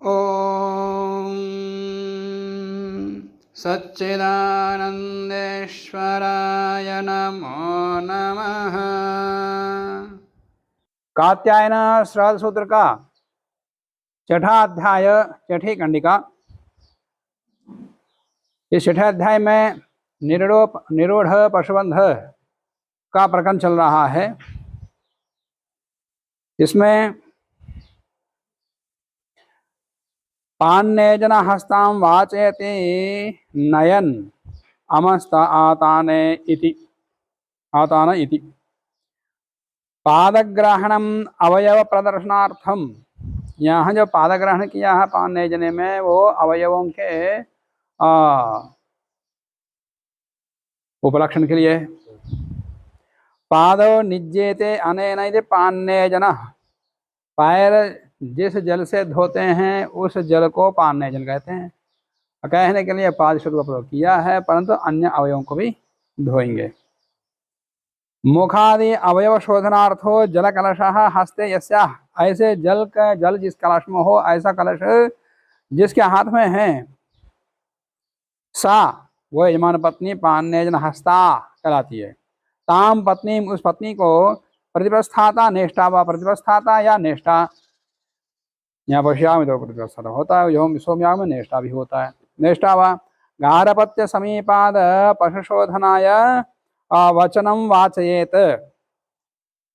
ओम सच्चिदानंदेश्वराय नमो नमः। कात्यायन श्राद्ध सूत्र का छठा अध्याय, छठी कंडिका। इस छठे अध्याय में निरूढ़ पशुबंध का प्रकरण चल रहा है। इसमें पान्नेजन हस्तां वाचयति नयन अमस्त आतान इति पादग्रहणम अवयव प्रदर्शनार्थम। यहाँ जो पादग्रहण किया है पान्नेजने में, वो अवयवों के उपलक्षण के लिए। पादो निज्जेते अनेन इति पान्नेजन। पैर जिस जल से धोते हैं उस जल को पान्नेजन कहते हैं। कहने के लिए पाद शब्द का प्रयोग किया है, परंतु अन्य अवयवों को भी धोएंगे। मुखादि अवयव शोधनार्थो जल कलश हस्ते यस्याः। ऐसे जल जिस कलश में हो, ऐसा कलश जिसके हाथ में है, सा वो यजमान पत्नी पान्नेजन हस्ता कहलाती है। ताम पत्नी, उस पत्नी को प्रतिप्रस्थाता नेष्टा व प्रतिप्रस्थाता या नेष्टा, यहाँ पश्यामि तो प्रतिप्रस्थाता होता है, यो सोम्याग में नेष्टा भी होता है। नेष्टा व गारपत्य समीपाद पशुशोधनाय वचनम वाचयेत।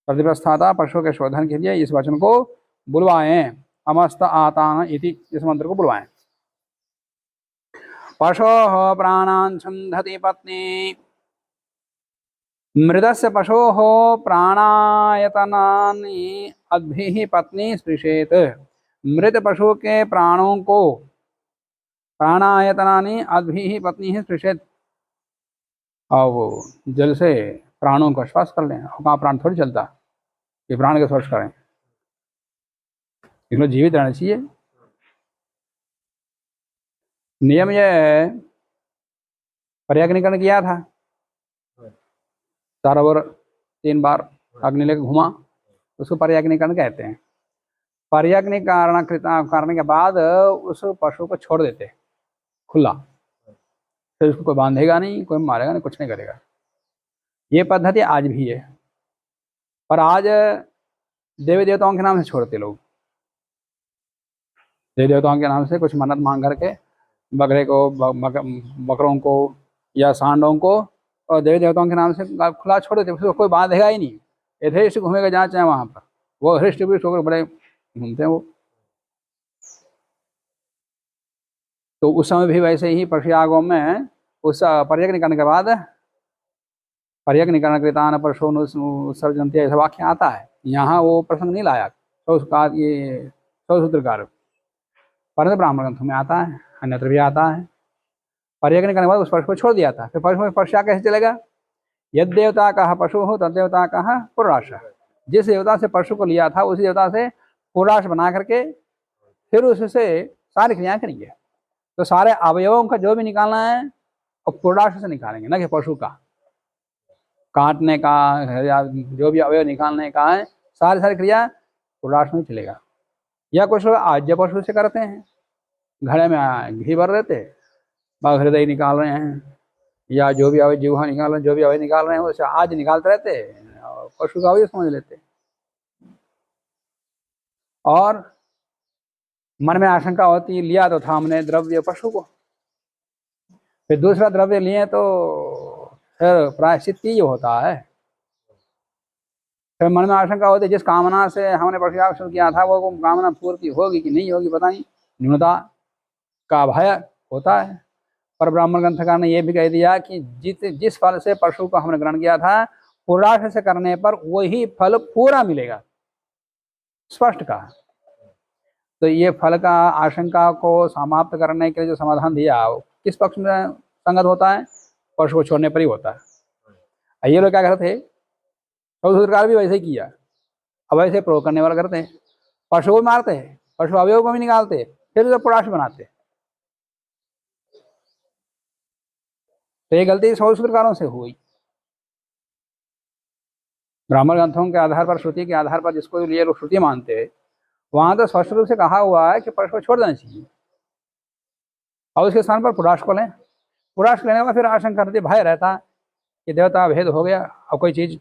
प्रतिप्रस्थाता पशु के शोधन के लिए इस वचन को बुलवाएं। अमस्त आतान इति, इस मंत्र को बुलवाएं। पशोः प्राणान् छन्दति पत्नी। मृतस्य पशोः प्राणायतनानि अद्भिः पत्नी स्पृशेत। मृत पशु के प्राणों को प्राणायतनानि अद्भिः पत्नी स्पृशेत। और वो जल से प्राणों का स्पर्श कर लें। और कहाँ प्राण थोड़ी चलता कि प्राण का स्पर्श करें। इसमें जीवित रहना चाहिए। नियम ये पर्याग्निकरण किया था, चारों ओर 3 बार अग्नि लेकर घुमा, उसको पर्याग्निकरण कहते हैं। पर्याग्निकरण करने के बाद उस पशु को छोड़ देते खुला, फिर उसको कोई बांधेगा नहीं, कोई मारेगा नहीं, कुछ नहीं करेगा। ये पद्धति आज भी है, पर आज देवी देवताओं के नाम से छोड़ते लोग। देवी देवताओं के नाम से कुछ मन्नत मांग करके बकरे को, बकरों को या सांडों को, और देवी देवताओं के नाम से खुला छोड़ देते, उसको कोई बांधेगा ही नहीं। यथेष्ट घूमेगा जहाँ चाहे वहाँ पर। वो हृष्ट पुष्ट होकर बड़े घूमते हैं वो। तो उस समय भी वैसे ही पशुयागों में उस पर्यग्न करने के बाद पर्यग्निकरण कृतान परशोन उत्सर्जनते, ऐसा वाक्य आता है। यहाँ वो प्रसंग नहीं लाया ये सूत्रकार, परंतु ब्राह्मण ग्रंथों में आता है, अन्यत्र भी आता है। पर्यग्न करने के बाद उस पशु को छोड़ दिया था। फिर पशु में पर्शा कैसे चलेगा? यद देवता का पशु हो तद देवता का पुराश। जिस देवता से पशु को लिया था उसी देवता से पुराश बना करके फिर उससे सारी क्रियाएं करेंगे। तो सारे अवयवों का जो भी निकालना है और पुराश से निकालेंगे, न कि पशु का काटने का या जो भी अवयव निकालने का है, सारी क्रिया पुराश में चलेगा। या कुछ लोग आज्य पशु से करते हैं, घड़े में घी भर देते, हृदय निकाल रहे हैं, या जो भी अवयव जीवा निकाल रहे हैं, जो भी अवयव निकाल रहे हैं उसे आज निकालते रहते और पशु का अवयव समझ लेते। और मन में आशंका होती, लिया तो था हमने द्रव्य पशु को, फिर दूसरा द्रव्य लिए तो फिर प्रायश्चित ही होता है। फिर मन में आशंका होती, जिस कामना से हमने पशुयाग शुरू किया था वो कामना पूर्ति होगी कि नहीं होगी पता नहीं, न्यूनता का भय होता है। पर ब्राह्मण ग्रंथकार ने यह भी कह दिया कि जिस फल से पशु को हमने ग्रहण किया था, पुराश से करने पर वही फल पूरा मिलेगा, स्पष्ट कहा। तो ये फल का आशंका को समाप्त करने के लिए जो समाधान दिया वो किस पक्ष में संगत होता है? पशु को छोड़ने पर ही होता है। ये लोग क्या करते थे, सूत्रकार भी वैसे ही किया। अब वैसे प्रयोग करने वाला करते हैं, पशु को मारते हैं, पशु अवयव को भी निकालते, फिर उसे पुराश बनाते। तो ये गलती सूत्रकारों से हुई। ब्राह्मण ग्रंथों के आधार पर, श्रुति के आधार पर जिसको लिए लोग श्रुति मानते हैं, वहां तो स्पष्ट रूप से कहा हुआ है कि परश को छोड़ देना चाहिए और उसके स्थान पर पुराश को लें। पुराश लेने के बाद फिर आशंका करती भय रहता कि देवता भेद हो गया और कोई चीज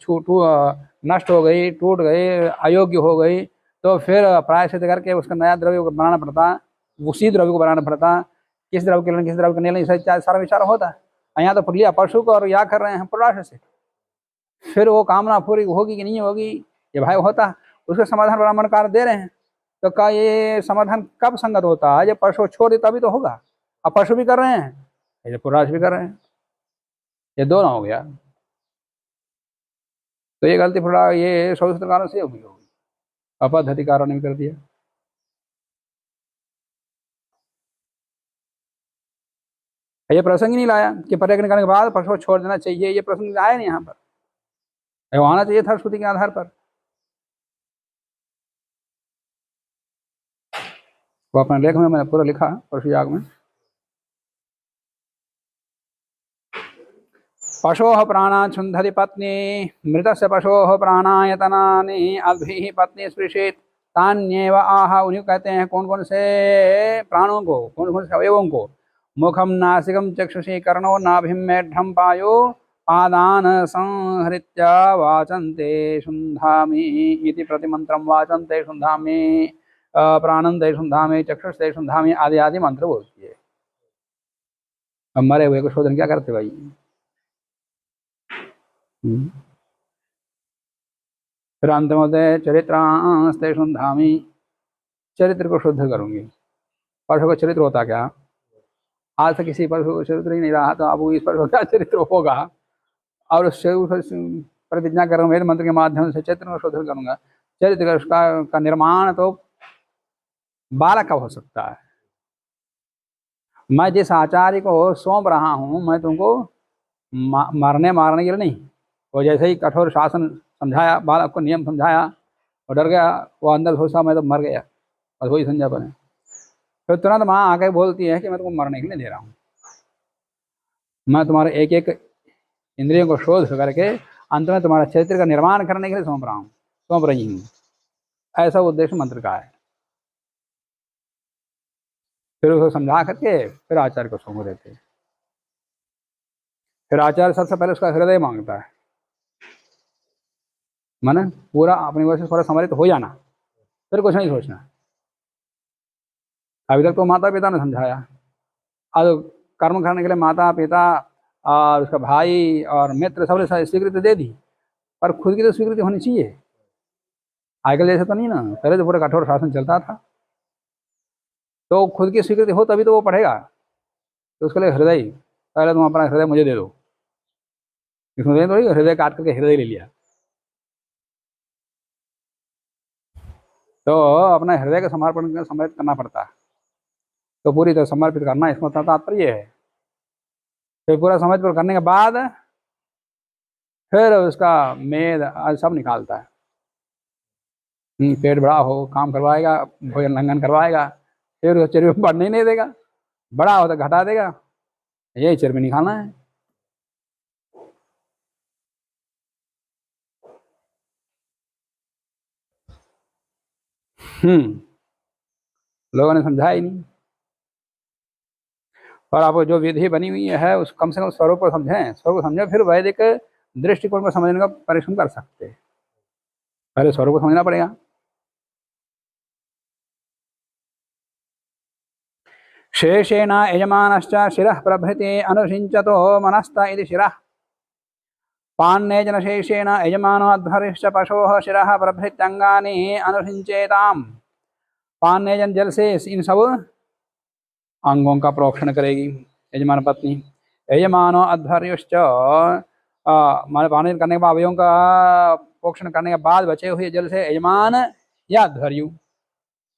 नष्ट हो गई, टूट गई, अयोग्य हो गई, तो फिर प्रायश्चित करके उसका नया द्रव्य को बनाना पड़ता, उसी द्रव्य को बनाना पड़ता, किस द्रव्य के लिए किस द्रव्य के लिए सारा विचार होता है। यहाँ तो लिया पशु को और या कर रहे हैं पुराश से, फिर वो कामना पूरी होगी कि नहीं होगी ये भय होता, उसका समाधान ब्राह्मणकार दे रहे हैं। तो क्या ये समाधान कब संगत होता है? जब पशु छोड़ दे तभी तो होगा। अब पशु भी कर रहे हैं, ये पुराश भी कर रहे हैं, ये दोनों हो गया। तो ये गलती थोड़ा ये सूत्रकारों से होगी, अपद्धतिकारों ने भी कर दिया। ये प्रसंग ही नहीं लाया कि पर्यटन करने के बाद पशु छोड़ देना चाहिए, ये प्रसंग आया नहीं यहाँ पर, आना चाहिए था श्रुति के आधार पर। वो अपने लेख में मैंने पूरा लिखा परशु याग में। पशोः प्राणान् छुन्धति पत्नी मृतस्य पशोः प्राणायतनानि अद्भिः पत्नी स्पृशेत तान्येव आह। उन्हीं कहते हैं कौन कौन से प्राणों को, कौन कौन से अवयवों को? मुखम नासिकम चक्षुषी कर्णो नाभिम मेढ्रम पायो पादान संहृत्य वाचन्ते शुन्धामि इति प्रतिमंत्रम वाचन्ते शुन्धामि प्राणन्ते शुन्धामि चक्षुषते शुन्धामि आदि आदि मंत्र बोलती है। अब मरे हुए को शोधन क्या करते भाई? फिर अंत में चरित्रांस्ते शुन्धामि, चरित्र को शुद्ध करूंगी। परशु का चरित्र होता क्या? आज तक किसी परशु का चरित्र ही नहीं रहा, तो अब इस परशु का चरित्र होगा। और उससे प्रतिज्ञा कर वेद मंत्र के माध्यम से चरित्र को शुद्ध करूंगा। चरित्र का निर्माण तो बालक का हो सकता है। मैं जिस आचार्य को सौंप रहा हूं, मैं तुमको मारने के लिए नहीं, वो जैसे ही कठोर शासन समझाया, बालक को नियम समझाया और डर गया, वो अंदर सोचा मैं तो मर गया, बस वही समझा बने। फिर तुरंत माँ आके बोलती है कि मैं तुमको मरने के लिए दे रहा हूँ, मैं तुम्हारे एक एक इंद्रियों को शोध करके अंत में तुम्हारा चरित्र का निर्माण करने के लिए सौंप रही हूँ। ऐसा उद्देश्य मंत्र का है। फिर उसको समझा करके फिर आचार्य को सौंप देते। फिर आचार्य सबसे पहले उसका हृदय मांगता है, माने पूरा अपनी वजह से थोड़ा समर्पित हो जाना, फिर कुछ नहीं सोचना। अभी तक तो माता पिता ने समझाया, अब कर्म करने के लिए माता पिता और उसका भाई और मित्र सबने स्वीकृति दे दी, पर खुद की तो स्वीकृति होनी चाहिए। आजकल जैसे तो नहीं ना, पहले तो पूरा कठोर शासन चलता था, तो खुद की स्वीकृति हो तभी तो वो पढ़ेगा। तो उसके लिए हृदय, पहले तुम अपना हृदय मुझे दे दो। इसमें तो हृदय काट करके हृदय ले लिया, तो अपना हृदय का समर्पित करना पड़ता है। तो पूरी तरह समर्पित करना इसमें तात्पर्य है। फिर पूरा समर्पित करने के बाद फिर उसका मेद सब निकालता है। पेट बड़ा हो, काम करवाएगा, भोजन लंघन करवाएगा, फिर चर्बी बढ़ने ही नहीं देगा, बड़ा हो तो घटा देगा, यही चर्बी निकालना है। लोगों ने समझा ही नहीं। और आपको जो विधि बनी हुई है उस कम से कम स्वरूप को समझें, स्वरूप को समझें, फिर वैदिक दृष्टिकोण को समझने का परिश्रम कर सकते हैं। पहले स्वरूप को समझना पड़ेगा। शेषेण यजमानश्च शिरः प्रभृति अनुषिञ्चतो मनस्त इति शिरः पान्नेजन शेषेण यजमानो अध्वर्यश्च पशोः शिरः प्रभृत्यंगानि अनुषिञ्चेताम्। पान्नेजन जल से इन सब अंगों का प्रोक्षण करेगी यजमान पत्नी। यजमानो अध्वर्यश्च मान पानी करने के बाद अवयों का प्रोक्षण करने के बाद बचे हुए जल से यजमान या अध्वर्यु,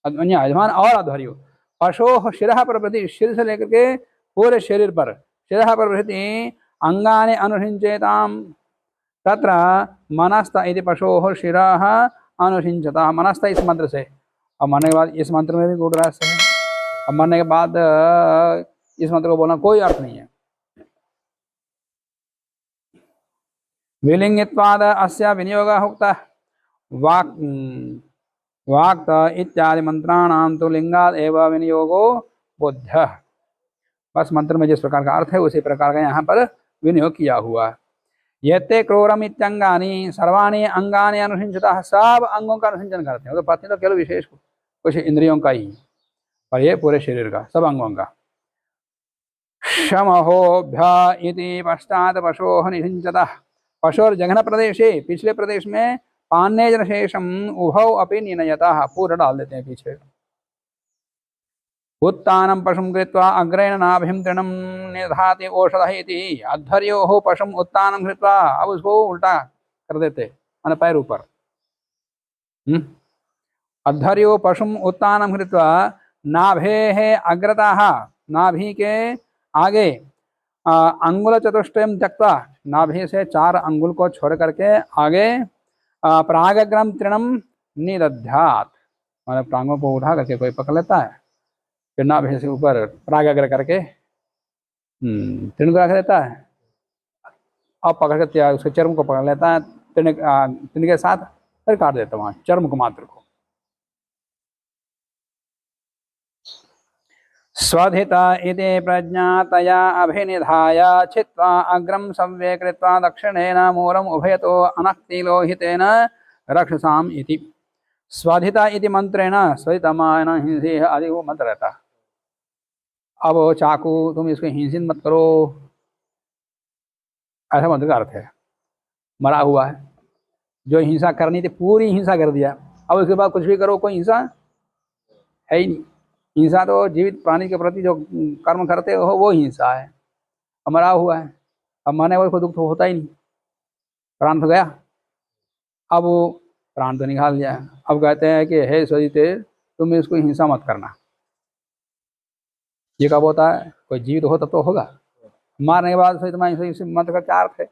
यजमान और अध्वर्यु पशो शिरः प्रभृति, शिर से लेकर के पूरे शरीर पर शिरः प्रभृति अंगानि अनुषिञ्चेताम्। तत्र मनस्त इति पशोः शिरः अनुषिञ्चतः। मनस्त इस मंत्र से, अब मरने के बाद इस मंत्र में भी गूढ़ रहस्य है। अब मरने के बाद इस मंत्र को बोलना कोई अर्थ नहीं है। विलिंगित्वाद अस्य विनियोगः उक्तः। वाक्त इत्यादि मंत्राणाम तो लिंगाद एवं विनियोगो बुद्ध। बस मंत्र में जिस प्रकार का अर्थ है उसी प्रकार का यहाँ पर विनियोग किया हुआ। यते क्रोरम इत्यंगानि सर्वाणि अंगानि अनुसिंचता, सब अंगों का अनुसिंचन करते हैं। तो पत्नी तो केवल विशेष कुछ इंद्रियों का ही, पर ये पूरे शरीर का, सब अंगों का। शमहोभ्य इति पश्चात पशोः निषिंचतः, पशोर जघन प्रदेशे, पिछले प्रदेश में पान्य जनशेषम उभौ अपि निनयतः, पूरा डाल देते हैं पीछे। उत्तानं पशुं कृत्वा अग्रेण नाभिं तृणं निधाति ओषधः इति, अध्वर्योः पशुं उत्तानं कृत्वा, अब उसको उल्टा कर देते माने पैर ऊपर। अध्वर्यो पशुं उत्तानं कृत्वा नाभेः अग्रतः, नाभि के आगे अंगुल चतुष्टयं त्यक्त्वा, नाभि से 4 अंगुल को छोड़ करके आगे प्रागग्रम तृणम निदध्यात्, माने प्रांगों को उठा करके कोई पकड़ लेता है, फिर नाभि से ऊपर प्रागाग्र करके तृण को रख देता है, और पकड़ के उसके चर्म को पकड़ लेता है तृण के साथ, फिर काट देता है वहाँ चर्म को मात्र को। स्वधिता इति प्रज्ञातया अभिनिधाय छित्त्वा अग्रम सव्ये कृत्वा दक्षिणेन मूलम उभयतो अनक्तिलोहितेन रक्षसाम इति। स्वधिता इति मंत्रेण स्वधितमान हिंसी आदि वो मंत्र रहता। अब चाकू तुम इसको हिंसित मत करो, ऐसा मंत्र का अर्थ है। मरा हुआ है, जो हिंसा करनी थी पूरी हिंसा कर दिया, अब उसके बाद कुछ भी करो, कोई हिंसा है ही नहीं। हिंसा तो जीवित प्राणी के प्रति जो कर्म करते हो वो हिंसा है। अब मरा हुआ है, अब मरने वाले को दुख तो होता ही नहीं, प्राण तो गया, अब वो प्राण तो निकाल दिया। अब कहते हैं कि हे स्वजिते तुम इसको हिंसा मत करना। ये कब होता है? कोई जीवित हो तब तो होगा, मारने के बाद सही मंत्र का क्या अर्थ है?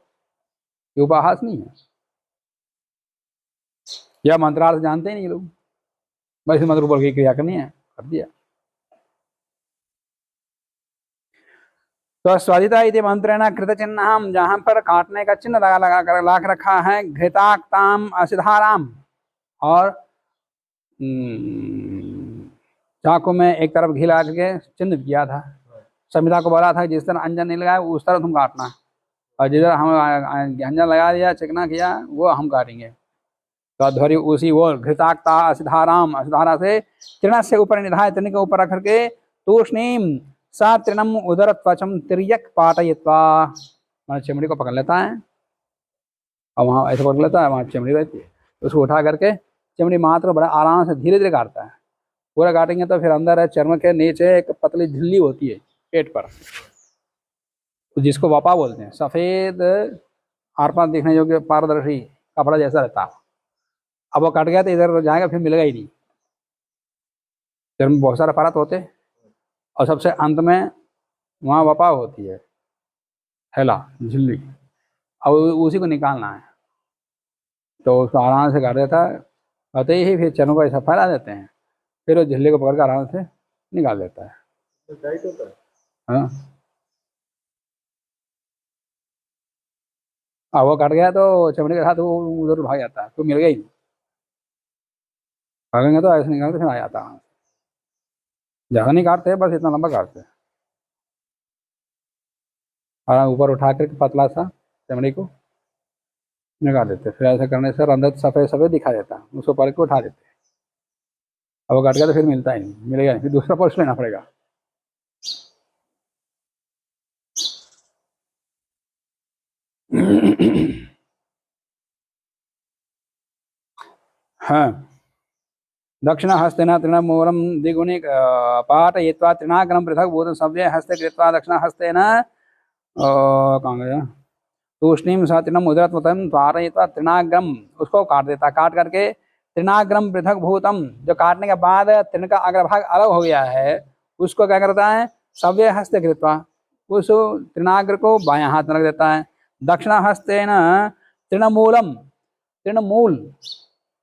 ये उपहास नहीं है, यह मंत्रार्थ जानते ही नहीं लोग, बस इस मंत्र बोल के क्रिया करनी है, कर दिया। तो स्वादिता इति मंत्रेण कृत चिन्ह, जहां पर काटने का चिन्ह लगा कर लाख रखा है, घृताक्ताम असिधाराम, और चाकू में एक तरफ घी लगा के चिन्ह किया था। संहिता को बोला था जिस तरह अंजन नहीं लगाया उस तरह तुम काटना, और जिधर हम अंजन लगा दिया, चिकना किया, वो हम काटेंगे। तो अध्वर्य उसी वो घृताक्ता असिधाराम, असिधारा से तृण से ऊपर निधाय, तृण के ऊपर रख करके तूष्णीम सा तृणम उदर त्वचम तिर्यक पाटयित्वा, मैंने चमड़ी को पकड़ लेता है, और वहाँ ऐसे पकड़ लेता है, वहाँ चमड़ी रहती है, उसको उठा करके चमड़ी मात्र बड़ा आराम से धीरे धीरे काटता है। पूरा काटेंगे तो फिर अंदर है चर्म के नीचे एक पतली झिल्ली होती है पेट पर, जिसको वपा बोलते हैं, सफ़ेद आर पार दिखने योग्य पारदर्शी कपड़ा जैसा रहता है। अब वो कट गया तो इधर जाएगा फिर मिलेगा ही नहीं। चर्म में बहुत सारे परत होते, और सबसे अंत में वहाँ वपा होती है, थैला झिल्ली, अब उसी को निकालना है। तो उसको आराम से काट देता है, कहते ही फिर चर्म को ऐसा फैला देते हैं, फिर वो झिल्ली को पकड़ कर आराम से निकाल देता है। टाइट होता है, हाँ। वो कट गया तो चमड़ी के साथ वो उधर भाग जाता है, तो मिल गया ही नहीं। भागेंगे तो ऐसे निकालते फिर आ जाता है। ज़्यादा नहीं काटते हैं, बस इतना लंबा काटते हैं, और ऊपर उठा कर पतला सा चमड़ी को निकाल देते हैं। फिर ऐसा करने से अंदर सफ़ेद सफ़ेद दिखा देता है, उसको पर के उठा देते हैं। अब वो काट गया तो फिर मिलता ही नहीं, मिलेगा नहीं, फिर दूसरा पर्स लेना पड़ेगा। हाँ, दक्षिण हस्तेन तृणमूलम द्विगुणी पाटयित्वा तृणाग्रम पृथक भूत सव्ये हस्ते कृत्वा दक्षिण हस्तेन कहाँ गया, तूष्णीम सा तृणम उदरत्वतम पाटयित्वा तृणाग्रम, उसको काट देता। काट करके तृणाग्रम पृथक भूतम, जो काटने के बाद तृण का अग्रभाग अलग हो गया है, उसको क्या करता है, सव्ये हस्ते कृत्वा, उस तृणाग्र को बायां हाथ में रख देता है। दक्षिण हस्तेन तृणमूलम, तृणमूल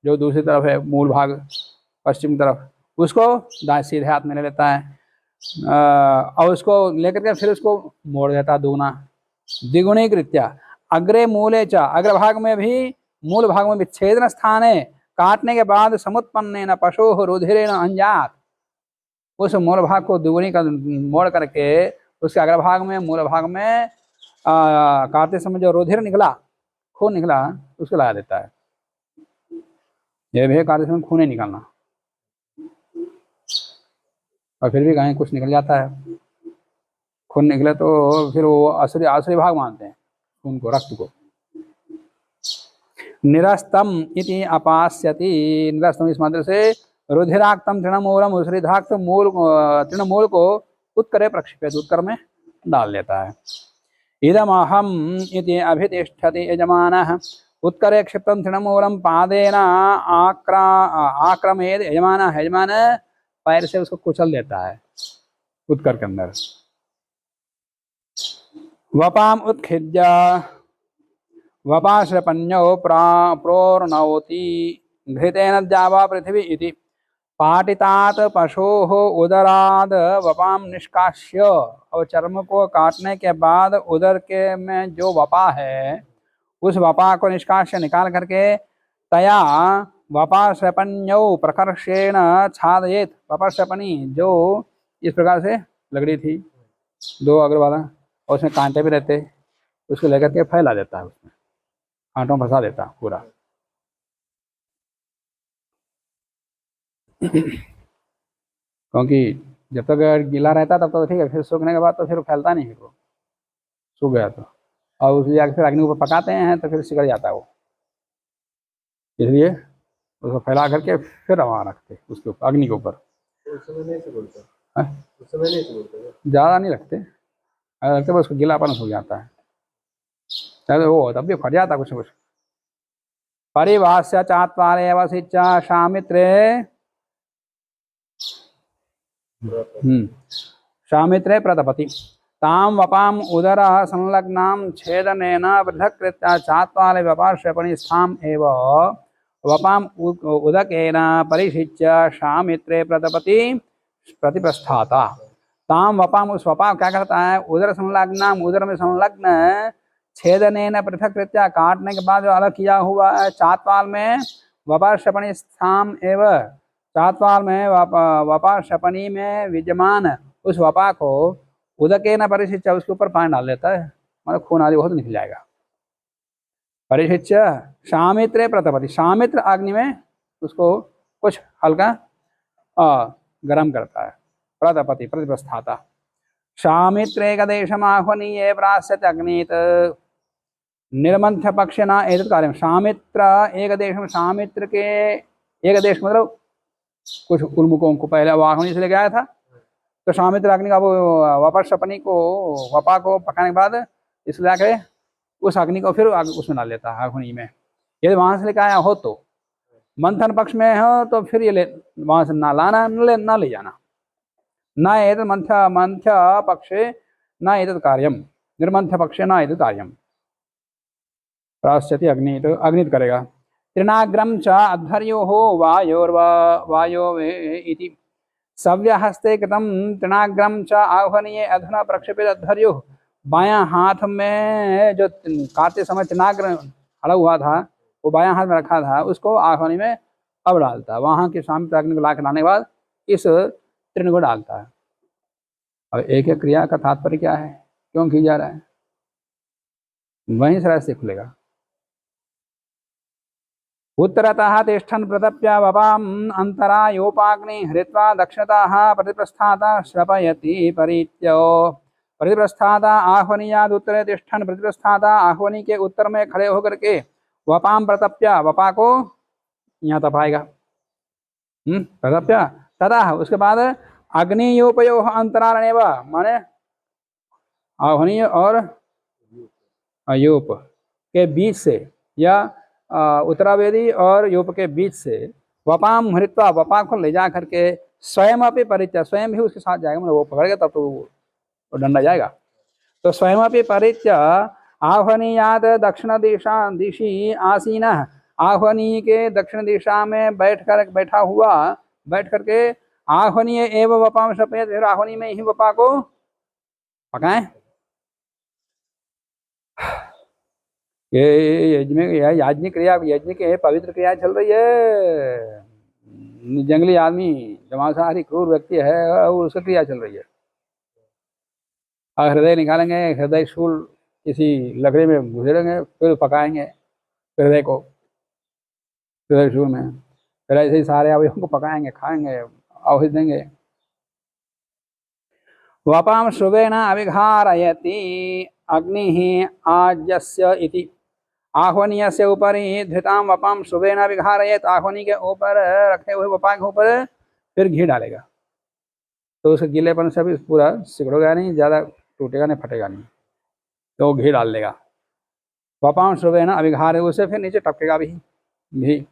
जो दूसरी तरफ है, मूल भाग पश्चिम तरफ, उसको दाएं सीधे हाथ में ले लेता है, और उसको लेकर के फिर उसको मोड़ देता दुगुना। द्विगुणी कृत्या अग्रे मूले च, अग्रभाग में भी मूल भाग में विच्छेदन स्थान है, काटने के बाद समुत्पन्नेन पशोः रुधिरेण अंजात, उस मूल भाग को दुगुनी का मोड़ करके उसके अग्रभाग में मूल भाग में काटते समय जो रुधिर निकला, खून निकला, उसको लगा देता है। यह भी काटते समय खून नहीं निकलना, और फिर भी कहीं कुछ निकल जाता है, खून निकले तो फिर वो आसुरी आसुरी भाग मानते हैं खून को, रक्त को। निरस्तम इति अपास्यति, निरस्तम इस मंत्र से रुधिराक्तम तृणमूलम, उस रुधिराक्त मूल तृणमूल को उत्करे प्रक्षिपेत, उत्कर में डाल देता है। इदमहम इति अभितिष्ठति यजमानः, उत्करे क्षिप्तं तृणमूलम पादेन आक्रमेद, यजमानः, यजमान पैर से उसको कुचल देता है उत्कर के अंदर। वपाम उत्खिद्य वपाश्रपन्यो प्रोर्णवति घृतेन द्यावा पृथ्वी इति, पाटितात पशोः उदराद वपाम निष्कास्य। और चर्म को काटने के बाद उदर के में जो वपा है, उस वपा को निष्कास्य निकाल करके तया वपाश्रपन्यो प्रकर्षेण छादयेत, वपाश्रपनी जो इस प्रकार से लकड़ी थी दो अग्र वाला, और उसमें कांटे भी रहते, उसको लेकर के फैला देता है, उसमें कांटों फंसा देता पूरा। क्योंकि जब तक गीला रहता तब तो ठीक है, फिर सूखने के बाद तो फिर फैलता नहीं, फिर वो सूख गया तो, और उसको जाकर फिर अग्नि ऊपर पकाते हैं तो फिर सिकुड़ जाता है वो, इसलिए उसको फैला करके फिर वहाँ रखते उसके ऊपर, अग्नि के ऊपर। ज़्यादा नहीं रखते, अगर रखते उसको गीलापन हो जाता है, चलो वो तब भी फट जाता कुछ कुछ। परिभाष्य चात्वारे अवशिष्य शामित्रे, शामित्रे प्रतपति, ताम वपाम उदर संलग्नां छेदनेन पृथक्कृत्य चात्वारे वपाश्रपणि स्थाम एव वपाम उदकेन परिशिच्य शामित्रे प्रतपति प्रतिप्रस्थाता। ताम वपाम, उस वपा क्या करता है, उदर संलग्नां, उदर में संलग्न, छेदनेन पृथक्कृत्य, काटने के बाद जो अलग किया हुआ है, चात्वाल में वपाश्रपणि स्थाम एव, चात्वाल में वपाश्रपणी में विद्यमान उस वपा को उदके न परिशिच्य, उसके ऊपर पानी डाल देता है, मतलब खून आदि बहुत निकल जाएगा। परिशिच्य शामित्रे प्रतपति, शामित्र अग्नि में उसको कुछ हल्का गरम करता है, प्रतपति प्रतिप्रस्थाता। शामित्रे कदेशम आह्वनीये प्राश्यत अग्नित, निर्मंथ पक्षिणा एतत् कार्यम। शामित्र एक देश में, शामित्र के एक देश मतलब कुछ उन्मुखों को पहले वाहनी से लेके आया था, तो शामित्र अग्नि का वो वपाश्रपणी को, वपा को पकाने के बाद इसलिए आके उस अग्नि को फिर उसमें डाल लेता है अग्नि में। यदि वहां से लेके आया हो तो, मंथन पक्ष में हो तो फिर ये वहां से ना लाना, ना ले जाना। न एतत् मंथ्य पक्षे न एतत् कार्यम, निर्मंथ पक्षे न एतत् कार्यम। प्राश्यति अग्नित, अग्नित करेगा। त्रिनाग्रम च अध्वर्योः वायोर्वायोवे इति, सव्यहस्ते कृतं त्रिनाग्रम च आह्वनीये अधुना प्रक्षेपित अध्वर्योः, बायां हाथ में जो काटते समय त्रिनाग्र हड़ा हुआ था वो बायां हाथ में रखा था, उसको आह्वनी में अब डालता है, वहाँ के सामने अग्नि को ला लाने के बाद इस तृण को डालता है। अब एक एक क्रिया का तात्पर्य क्या है, क्यों की जा रहा है, वहीं से रास्ते खुलेगा। उत्तरतः तिष्ठन् प्रतप्य वपाम अंतरायोपाग्नि हृत्वा दक्षिणतः प्रतिप्रस्थाता श्रपयति परित्यो, प्रतिप्रस्थाता आह्वनीयाद उत्तरे तिष्ठन्, प्रतिप्रस्थाता आह्वनी के उत्तर में खड़े होकर के वपाम प्रतप्य, वपा को यहाँ तपाएगा, प्रतप्य, तथा उसके बाद अग्नियोपयोः अंतरारणेव, माने आह्वनीय और अयोप के बीच से, या उत्तरावेदी और यूप के बीच से वपाम हृत्वा, वपा को ले जा करके स्वयं अपनी परित्य, स्वयं भी उसके साथ जाएगा, मतलब वो पकड़ेगा तब तो वो डंडा जाएगा, तो स्वयं अपनी परित्य आह्वनीयाद दक्षिण दिशि आसीन, आह्वनी के दक्षिण दिशा में बैठा हुआ, बैठ करके आह्वनीय एवं वपाम शपेत, फिर आह्वनी में ही वपा को पकाएं। ये यज्ञ में याज्ञिक क्रिया, यज्ञ के पवित्र क्रिया चल रही है। जंगली आदमी जो मांसाहारी क्रूर व्यक्ति है और उसकी क्रिया चल रही है। और हृदय निकालेंगे, हृदय शूल किसी लकड़ी में घुसेड़ेंगे, फिर पकाएंगे हृदय को हृदय शूल में, फिर ऐसे ही सारे अवयवों को पकाएंगे, खाएंगे, औषधि देंगे। वपाम शुभेन अभिघारयति अग्नि आज्यस्य इति आह्वनीयस्य उपरि धृताम वपाम शुभेन अभिघारयत। आह्वनी के ऊपर रखे हुए वपा के ऊपर फिर घी डालेगा तो उसके गीलेपन से भी पूरा सिकुड़ेगा नहीं, ज़्यादा टूटेगा नहीं, फटेगा नहीं, तो घी डाल देगा। वपाम शुभेन अभिघार, उससे फिर नीचे टपकेगा भी घी।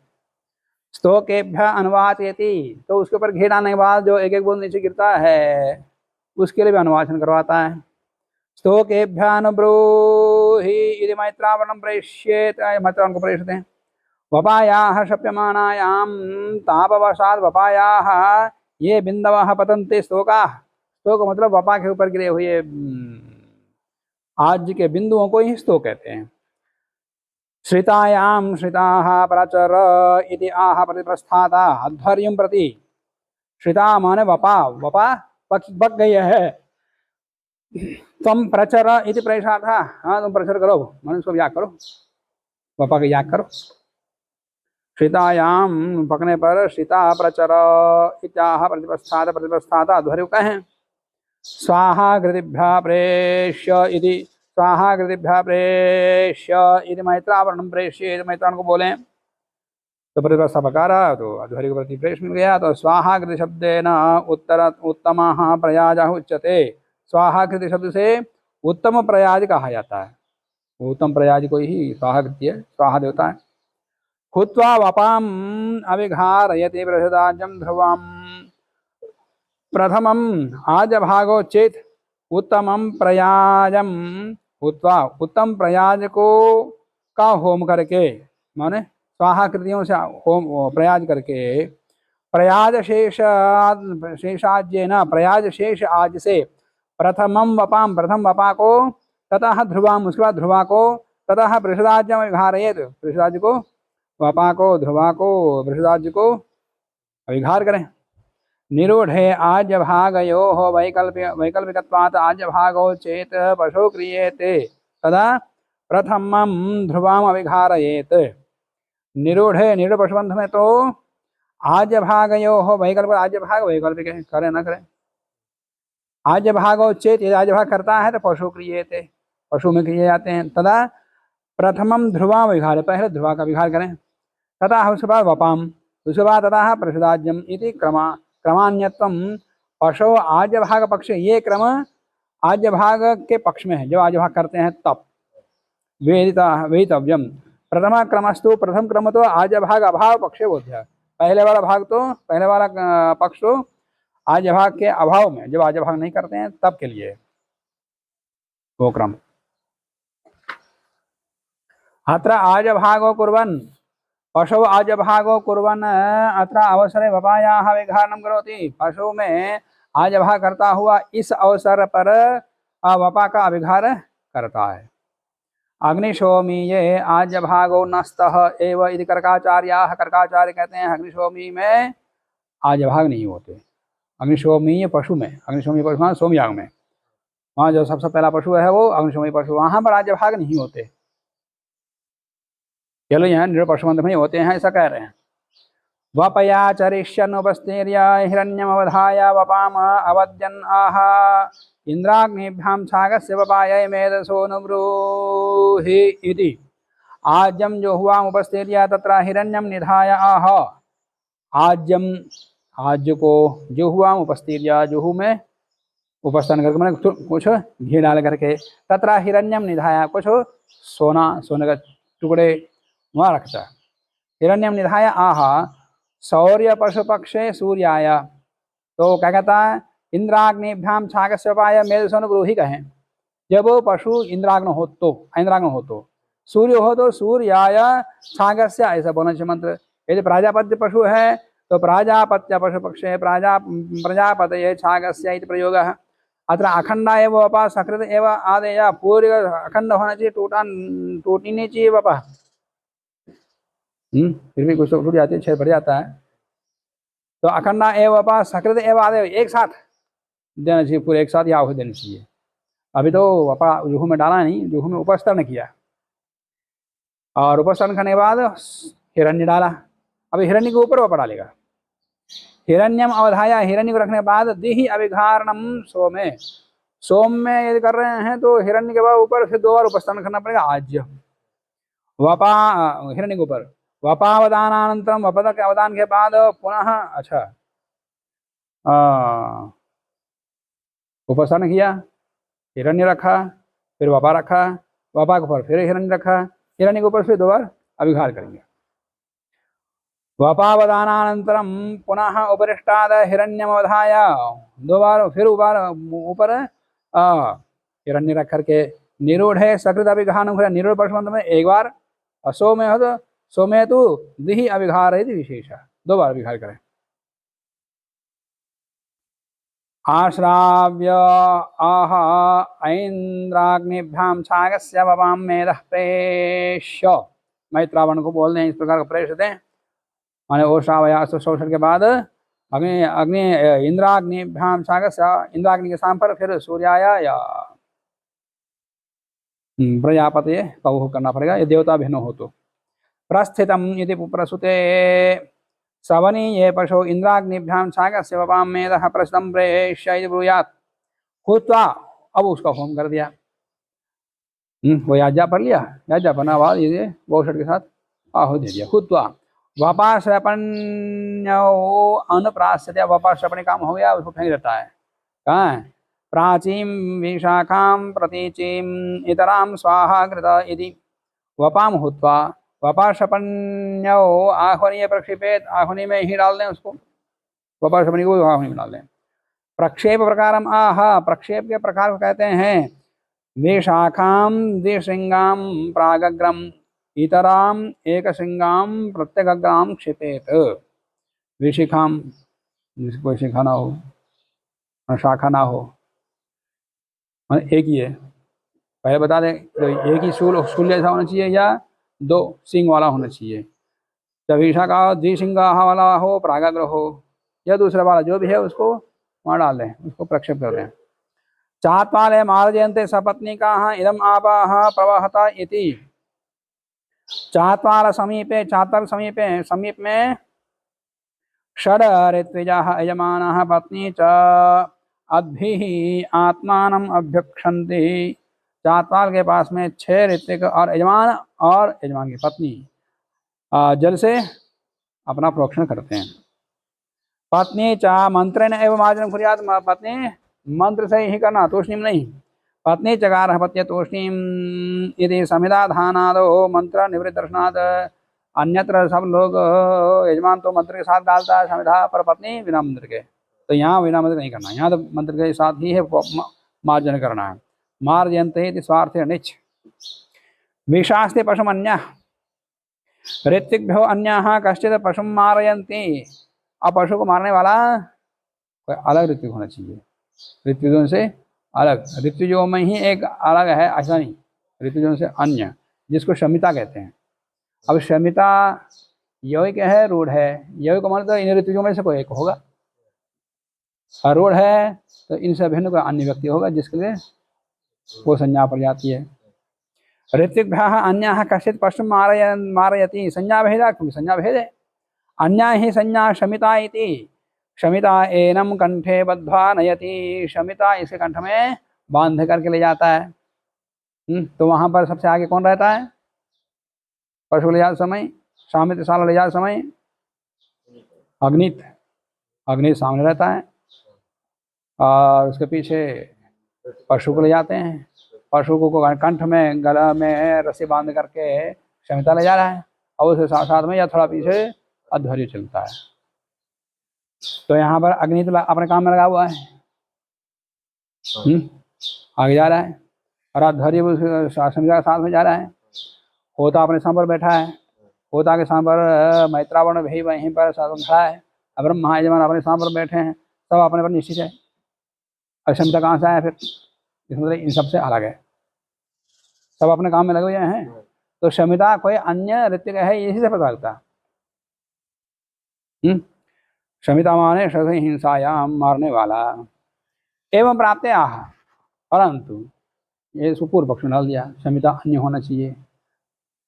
स्तोकेभ्य अनुवाचयति, तो उसके ऊपर घी डालने के बाद जो एक एक बूंद नीचे गिरता है उसके लिए भी अनुवाचन करवाता है। स्तोकेभ्यानुब्रूहि इति मैत्रावरणं प्रेष्येत, मैत्रावरण को प्रेषते हैं। वपायाः शप्यमानायां तापवशात् वपायाः ये बिंदवः पतन्ते स्तोकाः। स्तोक मतलब वपा के ऊपर गिरे हुए आज के बिंदुओं को ही स्तोक कहते हैं। श्रितायां श्रिताः प्रचर इति आह प्रतिप्रस्थाता अध्वर्युं प्रति। श्रिता माने वपा, वपा पक गई है। तुम प्रचर इति प्रेषा था, हाँ तुम प्रचर करो, मन उसको याद करो, वपा का याद करो। श्रितायाम पकने पर श्रिता प्रचर इत्याह प्रतिप्रस्थात, प्रतिप्रस्थाता अध्वर्यु कहें। स्वाहा कृतिभ्यः प्रेष्य इति, स्वाहा कृतिभ्यः प्रेष्य इति मैत्रावरणं प्रेष्य, इति मैत्रावरण को बोलें तो प्रतिप्रस्था पकारा तो अध्वर्य को प्रति प्रेष मिल गया। तो स्वाहा कृति शब्देन उत्तमः प्रयाजः उच्यते। स्वाहा कृति शब्द से उत्तम प्रयाज कहा जाता है, उत्तम प्रयाज को ही स्वाहा कृति है, स्वाहा देवता है। हुत्वा वपाम अभिघारयति बृहदाज्यं ध्रुवम्। प्रथमम आज भागो चेत उत्तमम प्रयाजम, हुत्वा उत्तम प्रयाज को का होम करके, माने स्वाहा कृतियों से होम प्रयाज करके, प्रयाज शेषाज्येन, प्रयाज शेष आज से, प्रथमम वपाम प्रथम वपा को, ततः ध्रुवाम उसके बाद ध्रुवा को, ततः बृहदाज्यम अभिघारयेत बृहदाज्य को, वपा को ध्रुवा को बृहदाज्य को अभिघार करें। निरूढ़े आज्य भागयोः वैकल्पिकत्वात् आज्य भागो चेत पशु क्रियेते तदा प्रथमम ध्रुवाम अभिघारयेत। निरूढ़े, निरूढ़ पशुबंध में तो आज्य भागयोः वैकल्प, आज्य भाग वैकल्पिक है, करे न करे। आज्य भागो चेत, यदि आज्य भाग करता है तो पशु क्रियेते, पशु में किए जाते हैं। तदा प्रथमम ध्रुवाम अभिघार, पहले ध्रुवा का विघार करें। तथा उसके बाद वपाम, उसके बाद तथा प्रसिदाज्यम इति क्रमान्यत्वम। पशु आज्य भाग पक्ष, ये क्रम आज्य भाग के पक्ष में है, जब आज्य भाग करते हैं तब वेदितव्यम। प्रथम क्रमस्तु, प्रथम क्रम तो आज्य भाग अभाव पक्षे बोध्य, पहले वाला भाग तो, पहले वाला पक्ष तो आज्य भाग के अभाव में, जब आज्य भाग नहीं करते हैं तब के लिए वो क्रम। अत्र आज्य भागो कुर्वन्, पशु आज्य भागो कुर्वन् अत्र अवसरे वपायाः विघारणं करोति। पशु में आज्य भाग करता हुआ इस अवसर पर वपा का अभिघार करता है। अग्निशोमीये आज्य भागो नस्तः एव इति कर्काचार्याः, कर्काचार्य कहते हैं अग्निशोमी में आज्य भाग नहीं होते। अग्निशोमीय पशु में, अग्निशोमी पशु हाँ सोमयाग में, वहाँ जो सबसे पहला पशु है वो अग्निशोमी पशु, वहाँ पर आज्य भाग नहीं होते, चलो यहाँ निरूढ़ पशुबंध में होते हैं, ऐसा कह रहे हैं। वपया चरिष्यनुपस्थिर्य हिरण्यमवधाय वपाम अवद्यन् आह इंद्राग्निभ्यां छागस्य वपाय मेधसोऽनुब्रूहि इति। आज्यम जो हुआ उपस्थिर्य तत्र हिरण्यम निधाय आह। आज्यम, आज्य को जो हुआ उपस्थिर्य, जुहू में उपस्थान करके मैंने कुछ घी डाल करके, तत्र हिरण्यम निधाया, कुछ सोना, सोने का टुकड़े वहाँ रखता है। हिरण्यम निधाय आह शौर्य पशु पक्षे सूर्याय, तो क्या कहता है इंद्राग्निभ्याम छागस्य वपाय मेधसोऽनुब्रूहि कहें। जब वो पशु इंद्राग्न हो तो, इंद्राग्न हो तो, सूर्य हो तो सूर्याय छागस्य, ऐसा बोलना चाहिए मंत्र। यदि प्राजापत्य पशु है तो प्राजापत्य पशु पक्षे प्रजापतये छागस्य इति प्रयोगः। अत्र अखंडा एव वपा सकृत एव आदेय, पूरी अखंड होना चाहिए, टूटनी नहीं चाहिए वपा। फिर भी कुछ तो टूट जाती है, छेद पड़ जाता है। तो अखंडा एव वपा सकृत एव आदेय, एक साथ देना चाहिए, पूरे एक साथ ही आहुति देनी चाहिए। अभी तो वपा जुहू में डाला नहीं, जुहू में उपस्तरण किया, और उपस्तरण करने के बाद हिरण्य डाला। अभी हिरण्य के ऊपर वपा डालेगा। हिरण्यम अवधाया, हिरण्य को रखने के बाद दिहि अभिघारणम सोमे, सोम में यदि कर रहे हैं तो हिरण्य के बाद ऊपर फिर 2 बार उपस्थान करना पड़ेगा। आज्य वपा, हिरण्य के ऊपर वपावदानानंतरम, वपद के अवदान के बाद पुनः अच्छा उपस्थान किया, हिरण्य रखा, फिर वपा रखा, वपा के ऊपर फिर हिरण्य रखा, हिरण्य के ऊपर फिर 2 बार अभिघार करेंगे। वपावदानानंतरम पुनः उपरिष्टाद हिरण्यमवधाय, 2 बार फिर ऊपर हिरण्य रख करके निरूढ़ है सकृत अभिघान, निरूढ़ परसमंत में 1 बार, असोमे हो तो सोमे तो दिहि अभिघार है विशेष, 2 बार अभिघार करें। आश्राव्य आह ऐन्द्राग्निभ्याम छागस्य वपाम मेदः प्रेष्य, मैत्रावण को बोल दें इस प्रकार का प्रेष दें, माने ओ श्रावयास्तु, शोषण के बाद अग्नि इंद्राग्निभ्याम छागस्य, इंद्राग्नि के स्थान पर फिर सूर्याय या प्रजापति कौ करना पड़ेगा, ये देवता भिन्न हो तो। प्रस्थितम यदि प्रसुते सवनी ये पशु इंद्राग्निभ्याम छागस्य वपाम मेदः प्रस्थितम प्रेष्य ब्रूयात् हुत्वा, अब उसका होम कर दिया। वो याज्ञा पढ़ लिया, याज्ञा पढ़ने बाद ये बहुषट के साथ आहुति दे दिया। हुत्वा वपाश्रपण्यो अनुप्रास्यते, वपाश्रपणी काम हो गया, उसको फेंक देता है। कहाँ है? प्राचीम विशाखाम प्रतीचीम इतराम स्वाहा कृत इति वपाम हुत्वा, वपाश्रपण्यो आह्वनीय प्रक्षेपेत, आह्वनी में ही डाल दें उसको, वपाश्रपणी को आह्वनी में डाल दें। प्रक्षेप प्रकारम आह, प्रक्षेप के प्रकार को कहते हैं विशाखाम द्विशृंगाम प्रागग्रम इतराम एक श्रृंगाम प्रत्यग्राम क्षिपेत। विशिखाम, जिसको शिखा ना हो, शाखा ना हो, एक ही है, पहले बता दें तो एक ही शूल जैसा होना चाहिए या 2 सिंग वाला होना चाहिए। जब विशाखा द्विशिंगा वाला हो, प्रागाग्र हो, या दूसरा वाला जो भी है उसको वहाँ डाल दें, उसको प्रक्षेप कर दें। चात्वाले मार्जयन्ते सपत्नीकाः इदम आपाः प्रवहता इति, चात्वाल समीपे, चात्वाल समीपे, समीप में षड ऋत्विजाः यजमानाः पत्नी च अद्भिः आत्मानम् अभ्यक्षन्ति, चात्वाल के पास में 6 ऋत्विक और यजमान की पत्नी जल से अपना प्रोक्षण करते हैं। पत्नी चा मंत्रेण एवं मार्जनं कुर्यात्, पत्नी मंत्र से ही करना, तूष्णीम नहीं। पत्नी चकार पत्य तूष्णीम यदि समिधाधानादो मंत्र निवृत्त दर्शनात्, अन्यत्र सब लोग यजमान तो मंत्र के साथ डालता है समिधा, पर पत्नी बिना मंत्र के, तो यहाँ बिना मंत्र नहीं करना, यहाँ तो मंत्र के साथ ही है मार्जन करना है। मार्जयन्ते स्वार्थे निच विशास्ते पशुमन्यः ऋत्विभ्यो अन्यः कश्चित् पशुं मारयन्ति, अब पशु को मारने वाला कोई अलग ऋत्विक होना चाहिए, ऋत्विजों से अलग, ऋत्विजों में ही एक अलग है, ऐसा नहीं, ऋत्विजों से अन्य, जिसको शमिता कहते हैं। अब शमिता यौगिक है, रूढ़ है, यौगिक को मतलब इन ऋत्विजों में से कोई एक होगा, और रूढ़ है तो इनसे भिन्न कोई अन्य व्यक्ति होगा जिसके लिए वो संज्ञा पड़ जाती है। ऋत्विभ्यः अन्यः कश्चित् पशुं मारयति, संज्ञा भेदा, क्योंकि संज्ञा भेद है। अन्या ही संज्ञा शमिता इति, शमिता एनम कंठे बद्ध्वा नयति, शमिता इसके कंठ में बांध करके ले जाता है। तो वहां पर सबसे आगे कौन रहता है? पशु ले जाते समय, शामित साल ले जाते समय अग्नित, अग्नि सामने रहता है, और उसके पीछे पशु को ले जाते हैं। पशु को कंठ में, गला में रस्सी बांध करके शमिता ले जा रहा है, और उसके साथ साथ में या थोड़ा पीछे अध्वर्यु चलता है। तो यहाँ पर अग्नि तो अपने काम में लगा हुआ है, आगे जा रहा है, और अध्वर्यु शमिता के साथ में जा रहा है। होता अपने स्थान पर बैठा है, होता के स्थान पर मैत्रावण भी वहीं पर खड़ा है, ब्रह्मा यजमान अपने स्थान पर बैठे हैं, सब अपने पर निश्चित है। अक्षमता कहाँ से आया फिर? इसमें मतलब इन सबसे अलग है, सब अपने काम में लगे हुए हैं। तो क्षमता कोई अन्य ऋतिक है, इसी से पता लगता है। क्षमता माने शस्त्र हिंसायाम, मारने वाला। एवं प्राप्त आह, परंतु ये इसको पूर्व पक्ष में डाल दिया, क्षमता अन्य होना चाहिए।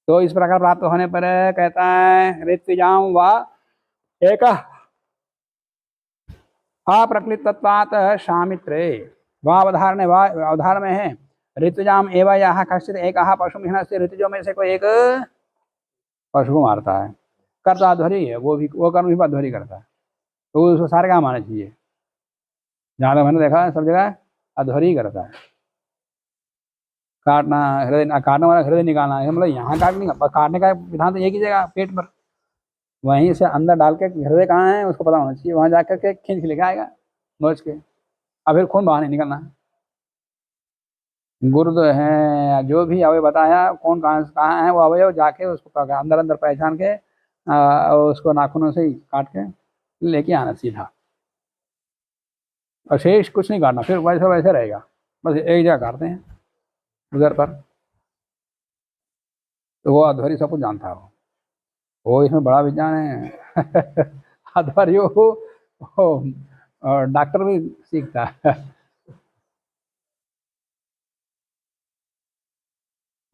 तो इस प्रकार प्राप्त होने पर कहता है ऋत्विजाम व एक अप्रकृतत्वात् शामित्रे, वह अवधारण में है ऋतुजाम एवं यहाँ कश्चित एक पशु से, ऋतुजों में से कोई एक पशु को मारता है, करता अध्वरी है, वो कर्म भी अध्वरी करता है, तो उसको सारे काम आना चाहिए। जहाँ तक मैंने देखा सब जगह अध्वरी करता है। काटना हृदय, काटने वाला हृदय निकालना है, मतलब यहाँ काटने का विधान तो एक ही जगह पेट पर, वहीं से अंदर डाल के हृदय कहाँ है उसको पता होना चाहिए, वहाँ जाकर के खींच के लेके आएगा नोच के, अब फिर खून बाहर नहीं निकलना। गुर्द है, जो भी अवयव बताया कौन कहाँ है, वो अवयव जाके उसको अंदर अंदर पहचान के उसको नाखूनों से ही काट के लेके आना सीधा, और शेष कुछ नहीं काटना, फिर वैसे वैसे रहेगा, बस एक जगह काटते हैं उधर पर। तो वो अध्वरी सब कुछ जानता है, वो इसमें बड़ा विज्ञान है। अध्वरी वो डॉक्टर भी सीखता है,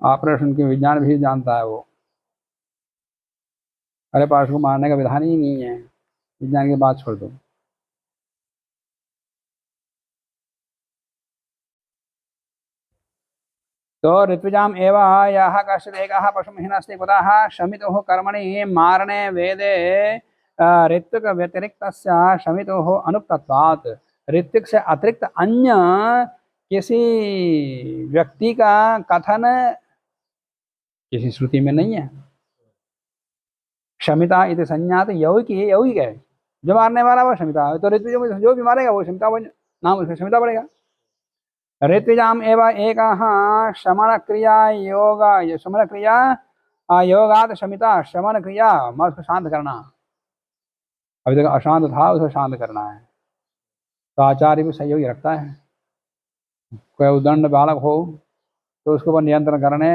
ऑपरेशन के विज्ञान भी जानता है वो। अरे पशु को मारने का विधान ही नहीं है, विज्ञान की बात छोड़ दो। तो ऋत्विजाम एवं यः कश्चित् एकः पशुमहिनस्ति कुतः शमितुः कर्मणि मारणे वेदे ऋत्विक व्यतिरिक्तस्य शमितुः अनुक्तत्वात्, ऋत्विक से अतिरिक्त अन्य किसी व्यक्ति का कथन किसी श्रुति में नहीं है। क्षमिता इति संज्ञात यौगिक है, जो मारने वाला वो क्षमिता है, तो ऋत्विजों में जो भी मारेगा वो क्षमिता, नाम उसका क्षमिता पड़ेगा। ऋत्विजाम एवं एक शमन क्रिया योगात शमिता, शमन क्रिया मैं उसको शांत करना, अभी तक अशांत था उसको शांत करना है। तो आचार्य भी सहयोगी रखता है, कोई उदंड बालक हो तो उसके ऊपर नियंत्रण करने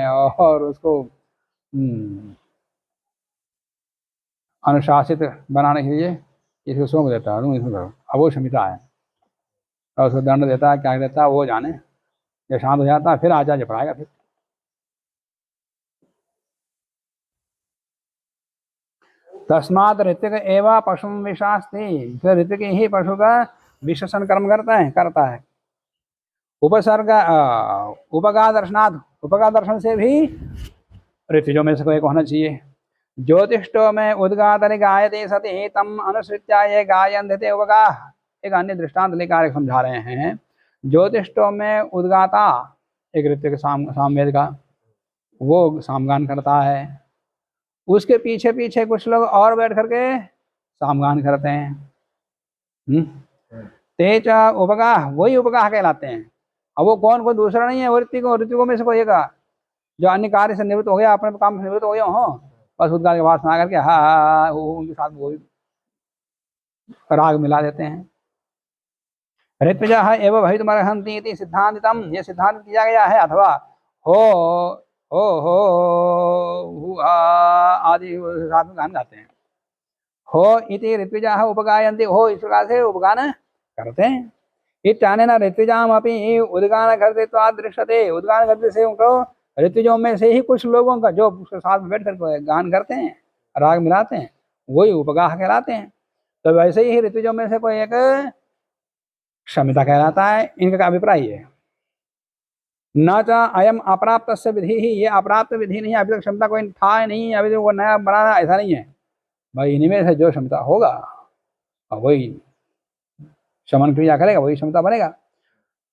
और उसको अनुशासित बनाने के लिए इसको सौंप देता है, तुम इसमें करो, अब वो क्षमिता है, और उसको दंड देता है, क्या देता है वो जाने। जब शांत हो जाता है फिर आचार्य पढ़ाएगा। फिर तस्मात् ऋत्विक एवं पशु विषास्ति, फिर ऋत्विक ही पशु का विशेषण कर्म करता है। उपसर्ग उपगा दर्शन से भी ऋत्विजों में से कोई एक होना चाहिए। ज्योतिष्टो में उद्गातरि गायते सति तम अनुसृत्या ये गायन्ते उपगा, एक अन्य दृष्टांत लेकर समझा रहे हैं। ज्योतिष्टो में उद्गाता एक ऋत्विक सामवेद का, वो सामगान करता है, उसके पीछे पीछे कुछ लोग और बैठ करके सामगान करते हैं। तेज उपगाह, वही उपगाह कहलाते हैं। अब वो कौन, कोई दूसरा नहीं है, वो ऋत्विकों में से कोई एक जो अन्य कार्य से निवृत्त हो गया, अपने काम से निवृत्त हो गया हो, बस उद्गार के बाद सुना करके हाँ उनके साथ वो राग मिला देते हैं। ऋत्विजा एवं भवितुमर्हन्ति इति सिद्धांतितम, ये सिद्धांत किया गया है। अथवा हो आदि साथ में गान गाते हैं। हो इति ऋत्विजा उपगायन्ति, हो इस प्रकार से उपगान करते हैं। इत्यानेन ऋत्विजाम अपनी उद्गान करते तो दृश्यते, उद्गान करते से उनको ऋत्विजों में से ही कुछ लोगों का जो उसके साथ में बैठ कर गान करते हैं, राग मिलाते हैं, वही उपगाह कहलाते हैं। तो वैसे ही ऋत्विजों में से कोई एक क्षमिता कहलाता है, इनका अभिप्राय है। न च अयम अप्राप्त से विधि ही, ये अप्राप्त विधि नहीं है, अभी तक क्षमता कोई था नहीं, अभी तक वो नया बनाना ऐसा नहीं है भाई, इनमें से जो क्षमता होगा वही शमन क्रिया करेगा, वही क्षमता बनेगा।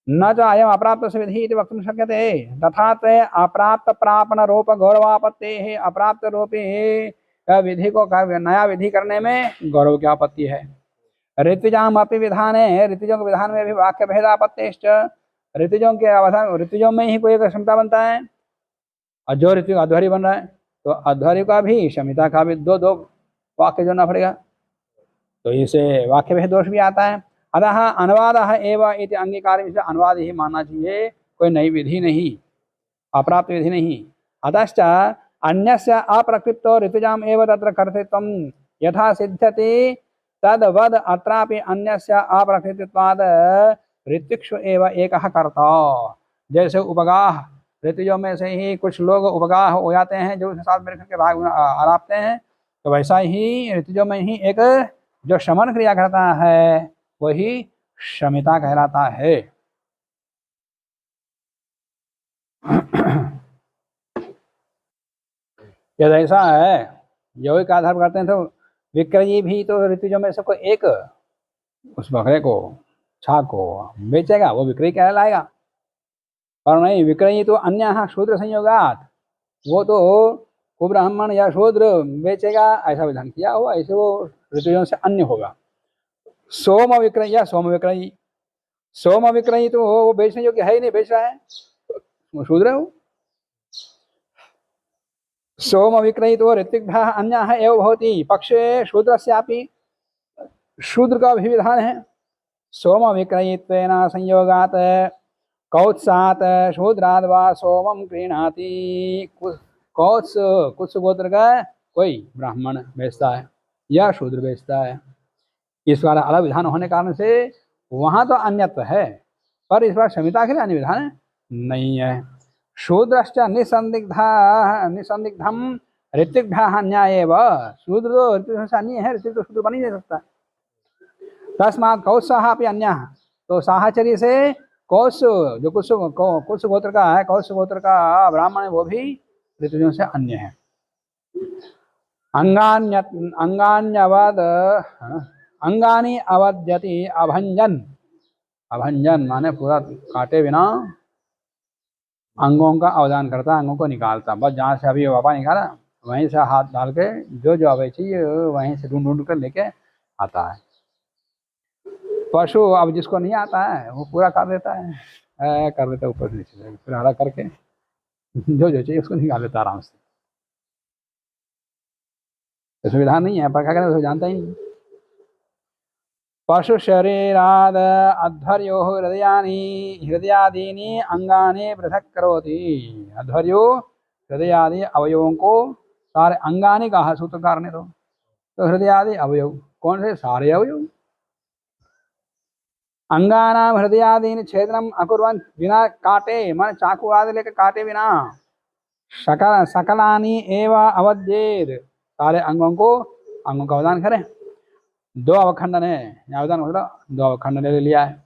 न च अयम अप्राप्त से विधि इति वक्तुं शक्यते, तथा ते अप्राप्त प्रापण रूप गौरवापत्ति है, अप्राप्त रूपी विधि को नया विधि करने में गौरव की आपत्ति है। ऋत्विजाम अपि विधान है, ऋत्विजों के विधान में भी वाक्य भेदापत्तिश्च, ऋत्विजों के अवधान, ऋत्विजों में ही कोई एक क्षमता बनता है, और जो ऋत्विक अध्वरी बन रहा है तो अध्वरी का भी क्षमिता का भी दो वाक्य जोड़ना पड़ेगा, तो इसे वाक्य भेद दोष भी आता है। अतः अनुवादः एव इति अंगीकार, इसलिए अनुवाद ही मानना चाहिए, कोई नई विधि नहीं, अप्राप्त विधि नहीं। अतश्च अन्यस्य अप्रकृतो ऋतुजाम एव तत्र कर्तृत्वं यथा सिद्ध्यति तद्वद् अत्रापि अन्यस्य अप्रकृतित्वाद् ऋत्विक्षु एव एकः कर्ता। जैसे उपगाह, ऋतुजों में से ही कुछ लोग उपगाह हो जाते हैं जो उसके साथ मिलकर के राग आलापते हैं, तो वैसा ही ऋतुजों में ही एक जो शमन क्रिया करता है वही शमिता कहलाता है। यदि ऐसा है यौगिक आधार करते हैं तो विक्रयी भी तो ऋतुजों में से कोई एक उस बकरे को, छाग को बेचेगा, वो विक्रय कहलाएगा। पर नहीं, विक्रयी तो अन्य शूद्र संयोगात, वो तो कुब्राह्मण या शूद्र बेचेगा, ऐसा विधान किया हुआ, ऐसे वो ऋतुजों से अन्य होगा। सोम विक्रय या सोम विक्रयी, सोम विक्रयी तो वो बेचने योग्य है ही नहीं, बेच रहा है, वो शूद्र है। सोम विक्रयितो ऋत्विकभ्यः अन्यः एव भवति, पक्षे शूद्रस्यापि, शूद्र का भी विधान है। सोम विक्रयित्वेन संयोगात् कौत्सात् शूद्राद् वा सोमं क्रीणाति। कौत्स कुत्स गोत्र का कोई ब्राह्मण बेचता है या शूद्र बेचता है, इस बार अलग विधान होने कारण से वहां तो अन्यत्व है, पर इस बार शमिता के लिए अन्य विधान नहीं है। शूद्रश्च निसंदिग्धम ऋत्विकभ्यः अन्याय एव, शूद्र तो ऋत्विक से अन्य है, ऋत्विक तो शूद्र बन ही नहीं सकता। तस्मात् कौत्सः अपि अन्यः, तो साहचर्य से कौत्स जो कुत्स गोत्र का है, कौत्स गोत्र का ब्राह्मण है, वो भी ऋतुजों से अन्य है। अंगानि अवद्यति अभंजन, अभंजन माने पूरा काटे बिना अंगों का अवदान करता, अंगों को निकालता, बस जहाँ से अभी वापा निकाला वहीं से हाथ डाल के जो जो अवे चाहिए वहीं से ढूंढ ढूंढ कर लेके आता है। पशु अब जिसको नहीं आता है वो पूरा कर देता है, कर देता है ऊपर से नीचे, फिर हरा करके जो जो चाहिए उसको निकाल लेता आराम से। सुविधा नहीं है, पर क्या करें, जानता ही नहीं। पशु शरीराद अध्वर्यो हृदयादीनि अंगानि पृथक करोति। अध्वर्यो हृदयादि अवयवों को सारे अंगानि कहा सूत्रकार ने, तो हृदयादि अवयव कौन से, सारे अवयव। अंगानाम हृदयादीनि छेदनम अकुर्वन् बिना काटे, मन चाकू आदि लेकर काटे बिना, सकलानि एव अवध्येद, सारे अंगों का अवदान करें। दो अवखंडन है, अवदान मतलब दो अवखंडन ले लिया है।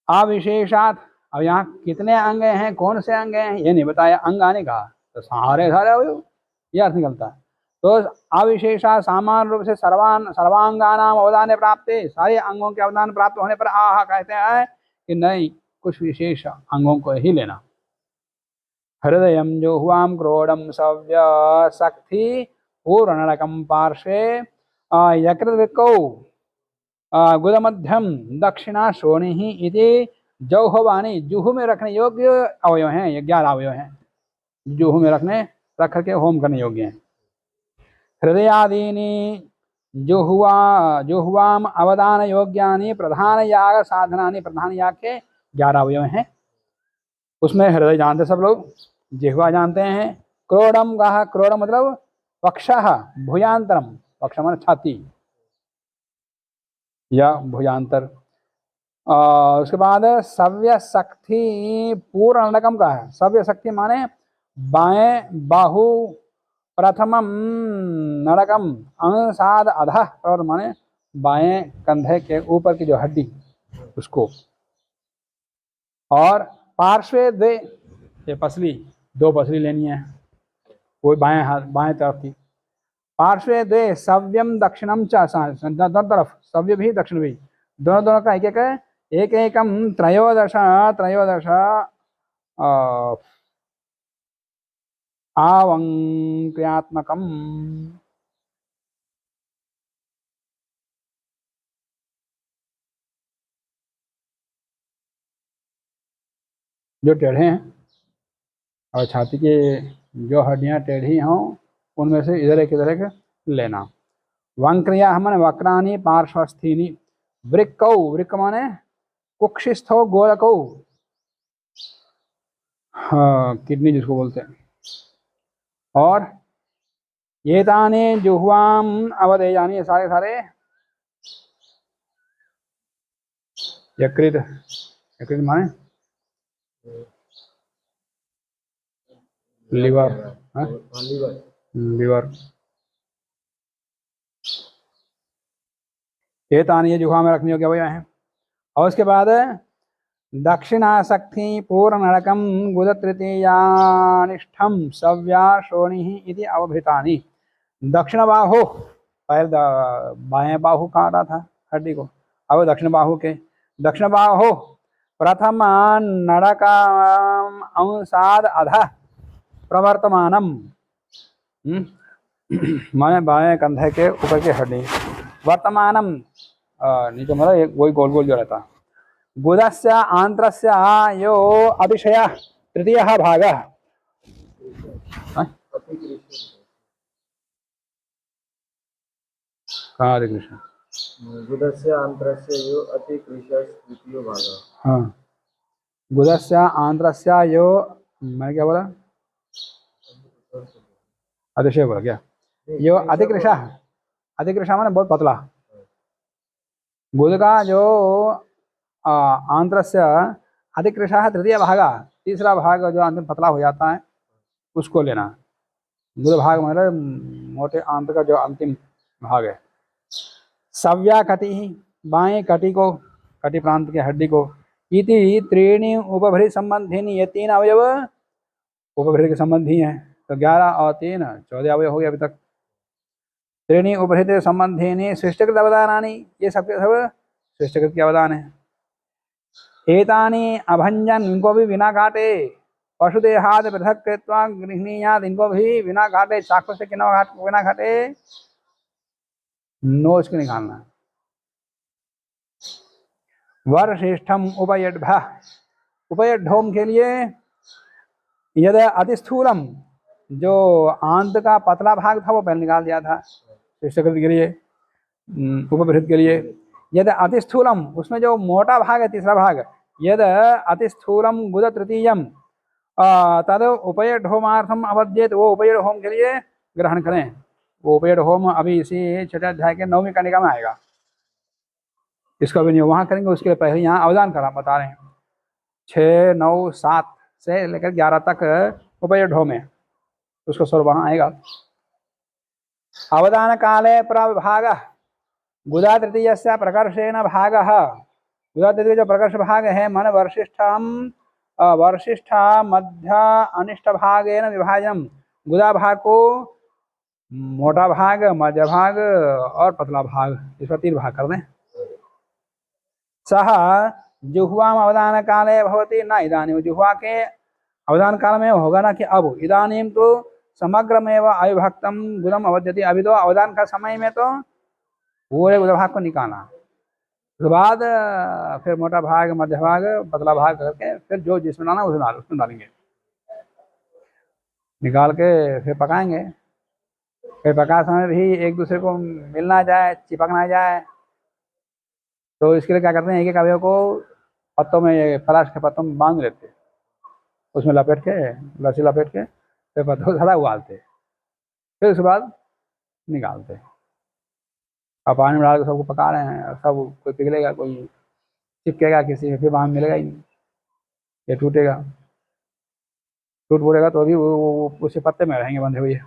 अविशेषात, अब यहाँ कितने अंग हैं, कौन से अंग हैं ये नहीं बताया, अंग आने का तो सारे अवयव, यह अर्थ निकलता है। तो अविशेषा सामान्य रूप से सर्वांगानाम अवदान प्राप्त, सारे अंगों के अवदान प्राप्त होने पर आह कहते हैं कि नहीं, कुछ विशेष अंगों को ही लेना। हृदयम जुह्वाम क्रोडम सव्य शक्ति पूर्णकम पार्श्वे यकृतवृक्कौ गुदमध्यम दक्षिणा श्रोणि इति जौहवानी, जुहू में रखने योग्य अवयव हैं, ये 11 अवयव हैं, जुहू में रख करके होम करने योग्य हैं। हृदयादीनि जुह्वाम अवदान योग्यानि प्रधान याग साधनानि, प्रधान याग के 11 अवयव हैं, उसमें हृदय जानते सब लोग, जिह्वा जानते हैं। क्रोडम कहा, क्रोड मतलब पक्षः भुजांतरम, पक्ष माने छाती या भुजांतर। उसके बाद सव्य शक्ति पूर्ण नड़कम का है, सव्य शक्ति माने बाएं बाहु प्रथमम नड़कम अंसाद अधः, और माने बाएं कंधे के ऊपर की जो हड्डी उसको। और पार्श्वे द्वे, ये पसली, 2 पसली लेनी है, वो बाएं हाथ बाएं तरफ की। पार्श्वे द्वे सव्यम दक्षिणम च, दोनों तरफ सव्य भी दक्षिण भी, दोनों का एक एकम त्रयोदश आवंक्रियात्मकम। जो टेढ़े हैं और छाती की जो हड्डियां टेढ़ी हों उनमें से इधर एक लेना। वंक्रिया माने वक्रानि पार्श्वस्थीनि। वृक्कौ, वृक्क माने कुक्षिस्थो गोलकौ, हाँ किडनी जिसको बोलते हैं। और ये ताने जुह्वाम अवधेयानि, ये सारे सारे यकृत, यकृत माने लिवर, लिवर। ये ताने ये जुह्वा में रखने योग्य अवयव हैं। और उसके बाद दक्षिणासक्ति पूर्णनरकम गुदतृतीयानिष्ठम सव्याशोणि इति अवभृतानि। दक्षिण बाहु, पहले बाएं बाहु कहा रहा था हड्डी को, अब दक्षिण बाहु के। दक्षिण बाहु प्रथम नरकम अंशाद अधः प्रवर्तमानम, माने बाएं कंधे के ऊपर की हड्डी। वर्तमानम नीचे मतलब वही गोल गोल जो रहता। गुदस्य आंत्रस्य यो अतिशय तृतीयः भागः, कहाँ अधिकृष्ण? गुदस्य आंत्रस्य यो अतिकृष्ण तृतीयो भागः। हाँ, गुदस्य आंत्रस्य यो, मैं क्या बोला? अतिशय बोला क्या? यो अतिकृष्ण, अतिकृष्ण माने बहुत पतला। गुद का जो आंत्रस्य अतिकृष्ण तृतीय भाग, तीसरा भाग जो अंतिम पतला हो जाता है उसको लेना। गुद भाग मतलब मोटे आंत्र का जो अंतिम भाग है। सव्या कटि, बाएं कटि को, कटि प्रांत की हड्डी को। इति त्रीणि उपभृत संबंधिनी, ये तीन अवयव उपभृत के संबंधी हैं। तो 11 और 3 14 अवयव हो गए अभी तक। त्रीणि उपभृत संबंधिनी सृष्टिकृत अवदानानि, ये सब सृष्टिकृत के अवदान है। एतानि अभंजन, इनको भी बिना काटे, पशुदेहाद पृथक कृत्वा गृहिणीयाद, इनको भी बिना काटे, चाकू से बिना काटे नोच के निकालना। वर्षिष्ठम उपयड्भ, उपयड्ढोम के लिए यद अतिस्थूलम, जो आंत का पतला भाग था वो पहले निकाल दिया था सृष्टिकृत के लिए, उपभृत के लिए। यद अतिस्थूलम, उसमें जो मोटा भाग है तीसरा भाग, यद अतिस्थूलम गुद तृतीयम तद उपयड्होमार्थम अवध्येत, वो उपयड्होम के लिए ग्रहण करें। वो उपयड्होम अभी इसी छठे अध्याय के 9वीं कंडिका में आएगा। इसका भी नहीं वहाँ करेंगे, उसके लिए पहले यहाँ अवदान करा बता रहे हैं। 6, 9, 7 से लेकर 11 तक उपयड्होम है, उसका स्वर वहाँ आएगा। अवदान काले प्रभाग गुदा तृतीय से प्रकर्षेण भाग, गुदा तृतीय जो प्रकर्ष भाग है मन वर्षिष्ठ मध्य अनिष्ट भागेन विभाजन, गुदा भाग को मोटा भाग, मध्य भाग और पतला भाग, इस पर 3 भाग कर दें। सह जुह्वाम अवदान काले भवति न इदानीम, जुह्वा के अवदान काल में होगा ना कि अब, इदानीम तो समग्रमेव अविभक्तम गुदम अवद्यति, अभी तो अवदान का समय में तो पूरे गुद भाग को निकालना, उसके बाद फिर मोटा भाग, मध्य भाग, पतला भाग करके फिर जो जिसमें डालना उसमें डालेंगे, निकाल के फिर पकाएंगे। फिर पका समय भी एक दूसरे को मिल ना जाए, चिपक ना जाए, तो इसके लिए क्या करते हैं, एक एक अवयव को पत्तों में, पलाश के पत्तों में बांध लेते हैं, उसमें लपेट के, लस्सी लपेट के फिर पत्तों को ज़्यादा उबालते, फिर उसके बाद निकालते। अब पानी में डाल के सबको पका रहे हैं, सब कोई पिघलेगा, कोई चिपकेगा किसी में, फिर वहाँ मिलेगा ही नहीं, ये टूटेगा, टूट बोलेगा तो अभी वो उसी पत्ते में रहेंगे बंधे हुए।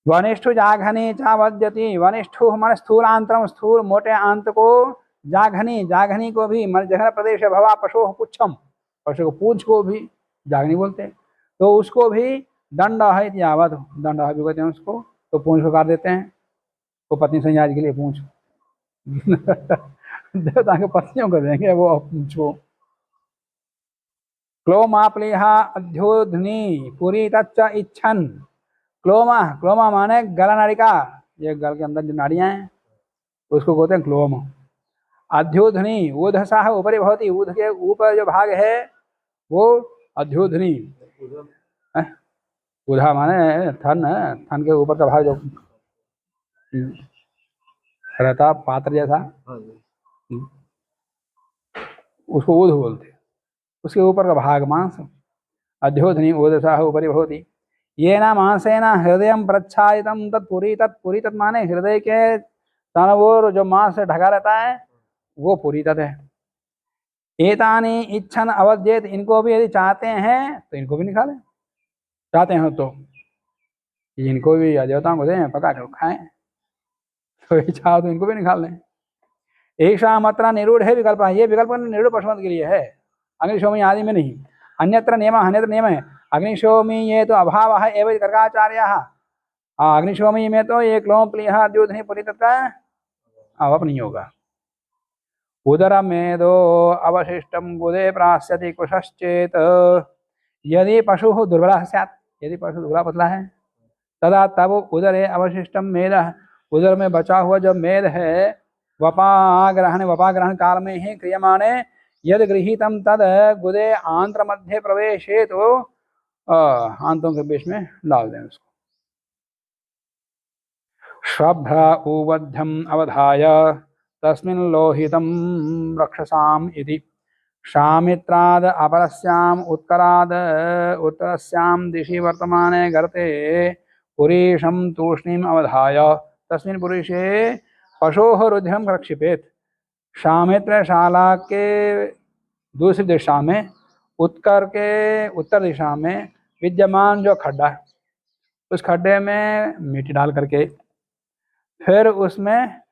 वनिष्ठु जाघनी चावद्यति, वनिष्ठु मन स्थूल आंतरम, स्थूल मोटे आंत को, जाघनी, जाघनी को भी, मन जघन प्रदेश भवा पशु पुच्छम, पशु को पूंछ को भी जाघनी बोलते हैं, तो उसको भी दंड है यावत, दंड है भी कहते हैं उसको, तो पूंछ को काट देते हैं। वो पत्नी संयाज के लिए पूंछ देवता के पत्नियों को देंगे वो पूंछ को। क्लोमाप्लिहा अध्योधनी पुरी तच्च इच्छन, क्लोमा, क्लोमा माने गला नाड़िका, ये गल के अंदर जो नाड़ियां हैं उसको कहते हैं क्लोम। अध्योधनी, ऊधसाह ऊपरी भवती, ऊध के ऊपर जो भाग है वो अध्योधनी, ऊधा माने थन, थन के ऊपर का भाग जो रहता पात्र जैसा, हाँ जी। उसको ऊध बोलते हैं। उसके ऊपर का भाग मांस, अध्योधनी ऊदसा ऊपरी भवति, ये न मांसेन हृदय प्रच्छादितम तत्पुरी। तत्पुरी तत् माने हृदय के चारों ओर जो मांस से ढका रहता है वो पुरी तत् है। एतानि इच्छन अवध्येत, इनको भी यदि चाहते हैं तो इनको भी निकालें, चाहते हैं तो इनको भी देवताओं को दें, पका कर खाएं, तो इच्छा हो तो इनको भी निकाल लें। ऐसा मात्रा निरूढ़ है विकल्प, ये विकल्प निरूढ़ पशुमत के लिए है, अग्निशोमी आदि में नहीं। अन्यत्र नियम, अन्यत्र नियम है। अग्निशोमी ये तो अभाव है एवं गर्गाचार्य, अग्निशोमी में तो एक लोम प्लीहा द्योधनी पुरी तत् का अभाव नहीं होगा। उदर मेदो अवशिष्टम गुदे प्रास्यति कुशश्चेत, यदि पशु दुर्बल स्यात्, यदि पशु दुबला पतला है, तदा तब उदरे अवशिष्टम मेद, उदर में बचा हुआ जो मेद है वपाग्रहण, वपाग्रहण काल में ही क्रियमाणे यद गृहीतम तद गुदे आंत्र मध्य प्रवेशे, तो आंतों के बीच में डाल दें उसको। श्रभ्र उवध्यम अवधाय तस्मिन् लोहितम रक्षसाम इति, शामित्राद अपरस्याम उत्तराद उत्तरस्याम दिशि वर्तमाने गर्ते पुरीशम तूष्णीम अवधाय तस्मिन् पुरीशे पशोः रुधिरम प्रक्षिपेत। शामित्र शाला के दूसरी दिशा में, उत्तर के उत्तर दिशा में विद्यमान जो खड्डा है, उस खड्डे में मिट्टी डाल करके फिर उसमें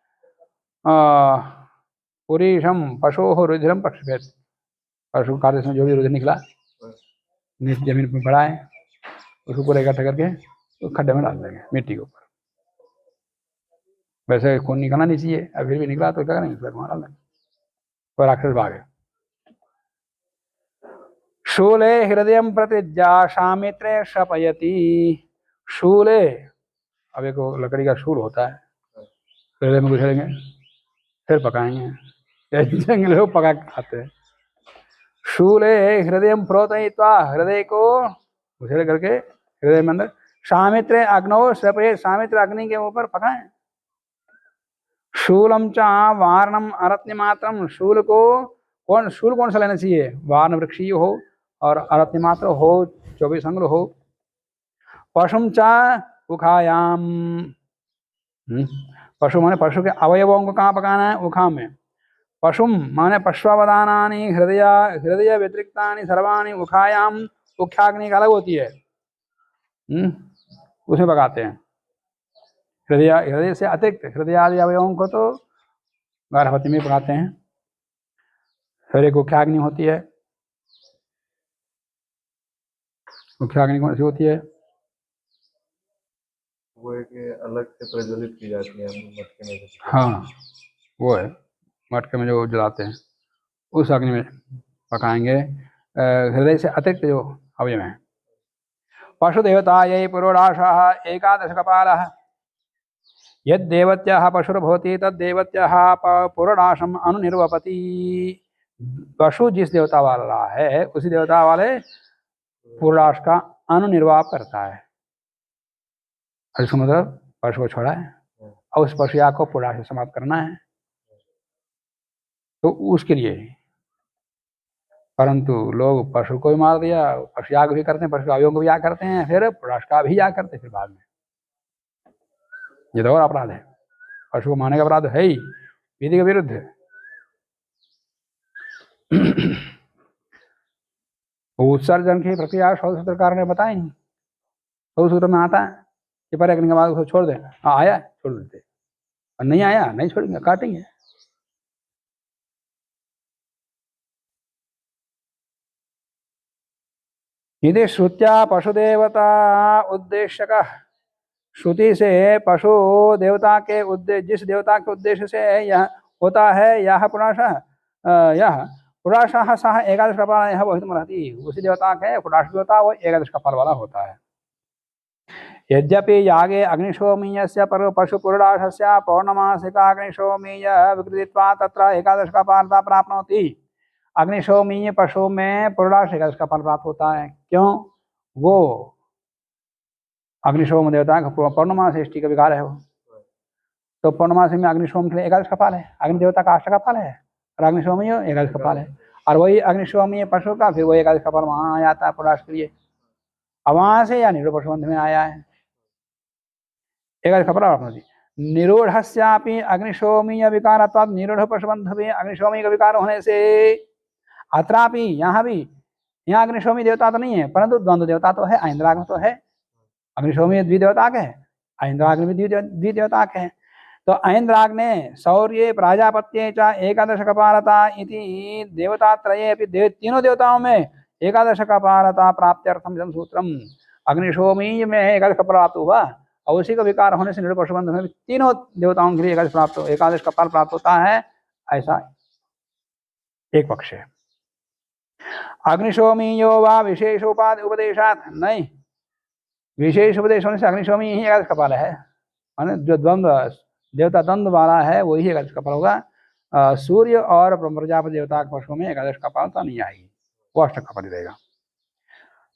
पुरीशम पशोः रुधिरम प्रक्षिपेत, पशु कार्य से जो भी रुधिर निकला नीचे जमीन पर पड़ा है उसको पूरा इकट्ठा करके उस खड्डे में डाल देंगे मिट्टी के ऊपर। वैसे खून निकलना नहीं चाहिए, अब फिर भी निकला तो क्या करेंगे, फिर वहां डाल देंगे, और राक्षस भाग है। शूले हृदय प्रतिज्ञा शामित्रे शपयति, शूले, अब एक लकड़ी का शूल होता है, हृदय में घुसेड़ेंगे फिर पकाएंगे, जंगल लोग पका के खाते हैं। शूले हृदय प्रोतयित्वा, हृदय को घुसेड़ करके हृदय में अंदर, शामित्रे अग्नौ शपयेत्, शामित्र अग्नि के ऊपर पकाएं। शूलम च वारणम अरत्निमात्रम, शूल कौन सा लेना चाहिए, वार्ण वृक्षीय हो और अरत्निमात्र हो, 24 अंगुल हो। पशुम च उखायाम, पशु माने पशु के अवयवों को कहाँ पकाना है, उखा में। पशुम माने पश्वावदानानि हृदय व्यतिरिक्तानि सर्वाणि उखायाम, उख्याग्नि का अलग होती है, उसमें पकाते हैं। हृदय से अतिरिक्त हृदय आदि अवयवों को तो गर्भवती में पकाते हैं। फिर एक उख्याग्नि होती है, उख्याग्नि कौन सी होती है, वो एक अलग से प्रज्वलित की जाती है मटके में। हाँ वो है, मटके में जो जलाते हैं उस अग्नि में पकाएंगे हृदय से अतिरिक्त जो अवयव हैं। पशुदेवता ये पुरोडाशः एकादश कपालः, यद्देवत्याः पशुर्भवति तद्देवत्याः पुरोडाशम अनुनिर्वपति, पशु जिस देवता वाला है उसी देवता वाले पुरोडाश का अनुनिर्वाप करता है। इसका मतलब पशु को छोड़ा है और उस पशु को पुरोडाश से समाप्त करना है, तो उसके लिए। परंतु लोग पशु को भी मार दिया, पशु याग भी करते हैं, पशु अवयवों को भी याग करते हैं, फिर पुरोडाश का भी याग करते हैं फिर बाद में। ये तो और अपराध है, पशु को मारने का अपराध है ही विधि के विरुद्ध। उत्सर्जन की प्रक्रिया सूत्रकार ने बताई, सूत्र में आता है कि पर करने के बाद उसको छोड़ दे, आया छोड़ देते, और नहीं आया नहीं छोड़ेंगे, काटेंगे। यदि श्रुत्या पशुदेवता उद्देश्यक, श्रुति से पशु देवता के उद्देश्य, जिस देवता के उद्देश्य से यह होता है, यह पुराशः सह एकादश कपाल यह बहुत महती, उसी देवता के पुराश देवता वो एकादश कपाल वाला होता है। यद्यपि यागे अग्निशोमीयस्य पशु पुरुडाशस्य पौर्णमासिका अग्निशोमीय विकृतित्वा तत्र एकादश कपालता प्राप्नोति, अग्निशोमीय पशु में पुरुडाश एकादश कपाल प्राप्त होता है। क्यों, वो अग्निशोम देवता का पौर्णमास सृष्टि का विकार है वो, तो पूर्णमासी में अग्निशोम के लिए एकादश कपाल है, अग्नि देवता का अष्ट कपाल है और अग्निशोमी एकादश कपाल है। और वही अग्निशोमी पशु का फिर वही एकादश कपाल वहां आ जाता है पुराश के लिए। अब वहां से या निरूढ़ पशुबंध में आया है एकादश कपाल। निरूढ़स्यापि अग्निशोमीय विकारत्वात् निरूढ़ पशुबंध में अग्निशोमी का विकार होने से अत्रापि यहाँ भी, यहाँ अग्निशोमी देवता तो नहीं है परंतु द्वंद्व देवता तो है, ऐन्द्राग्नि तो है। अग्निशोमी द्विदेवताक है, ऐन्द्राग्नि भी द्विदेवताक है। तो ऐन्द्राग्ने शौर्ये प्राजापत्ये च एकादश कपालता इति देवतात्रये अपि तीनों देवताओं में एकादश कपालता प्राप्त्यर्थम इदं सूत्रम। अग्निशोमी में एकादश कपाल प्राप्त हुआ और उसी का विकार होने से निरूढ़ पशुबंध में तीनों देवताओं के लिए एकादश कपाल प्राप्त होता है, ऐसा एक पक्ष है। अग्निशोमीयो वा विशेषोपाधि उपदेशात्, नहीं, विशेष उपदेश होने से अग्निशोमी ही एकादश कपाल है, माने जो द्वंद्व देवता द्वंद्व वाला है वही एकादश कपाल होगा। सूर्य और प्रजापति देवता के पशुओं में एकादश कपालता नहीं आएगी, वो अष्ट कपाल रहेगा।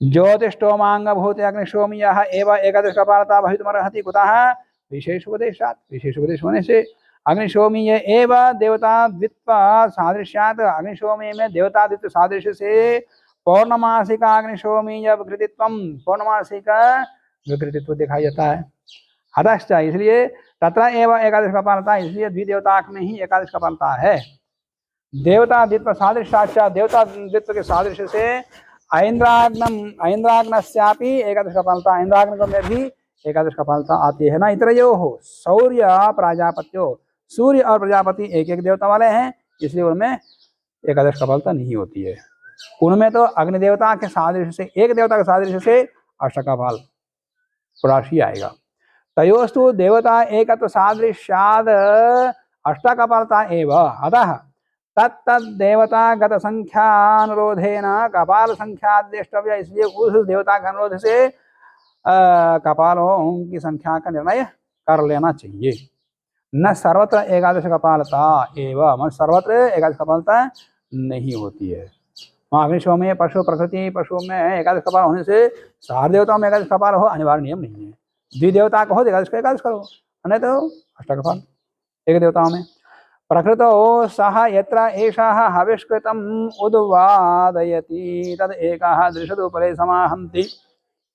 ज्योतिष्टोमांग भूत अग्निशोमीयः एवं एकादश कपालता भवितुमर्हति कुतः विशेष उपदेशात्, विशेष उपदेश होने से। अग्निशोमीय एवं देवता द्वित्व सादृश्यात्, अग्निशोमी में देवता द्वित्व सादृश्य से पौर्णमासिका अग्निशोमीय विकृतित्वम, पौर्णमासिका विकृतित्व दिखाई जाता है। अतश्च इसलिए तत्र एवं एकादश कपालता, इसलिए द्विदेवता में ही एकादश कपालता है। देवता द्वित्व सादृश्याच्च, देवता द्वित्व के सादृश्य से ऐन्द्राग्नस्यापि एकादश कपालता, ऐन्द्राग्न में भी एकादश कपालता आती है। ना इतरयोः शौर्य प्राजापत्यो, सूर्य और प्रजापति एक एक देवता वाले हैं इसलिए उनमें एकादश कपालता नहीं होती है। उनमें तो अग्नि देवता के सादृश्य से, एक देवता के सादृश्य से अष्ट कपाल राशि आएगा। तयोस्तु देवता एकत्व सादृश्याद अष्ट कपालता एव, अतः तत्तदेवतागत संख्यानुरोधेन कपाल संख्या द्रष्टव्य, इसलिए उस देवता के अनुरोध से कपालों की संख्या का निर्णय कर लेना चाहिए। न सर्वत्र एकादश कपालता एवं, सर्वत्र एकादश कपालता नहीं होती है। अग्निशोम में पशु प्रकृति पशु में एकादश कपाल होने से सार देवताओं में एकादश कपाल हो अनिवार्य नियम नहीं है। द्विदेवता को हो एकादश का एकादश करो, नहीं तो अष्ट कपाल एक देवताओं में। प्रकृतो सह यत्र एषः हविष्कृतम् उद्वादयति तद एकः दृशदुपरे समाहन्ति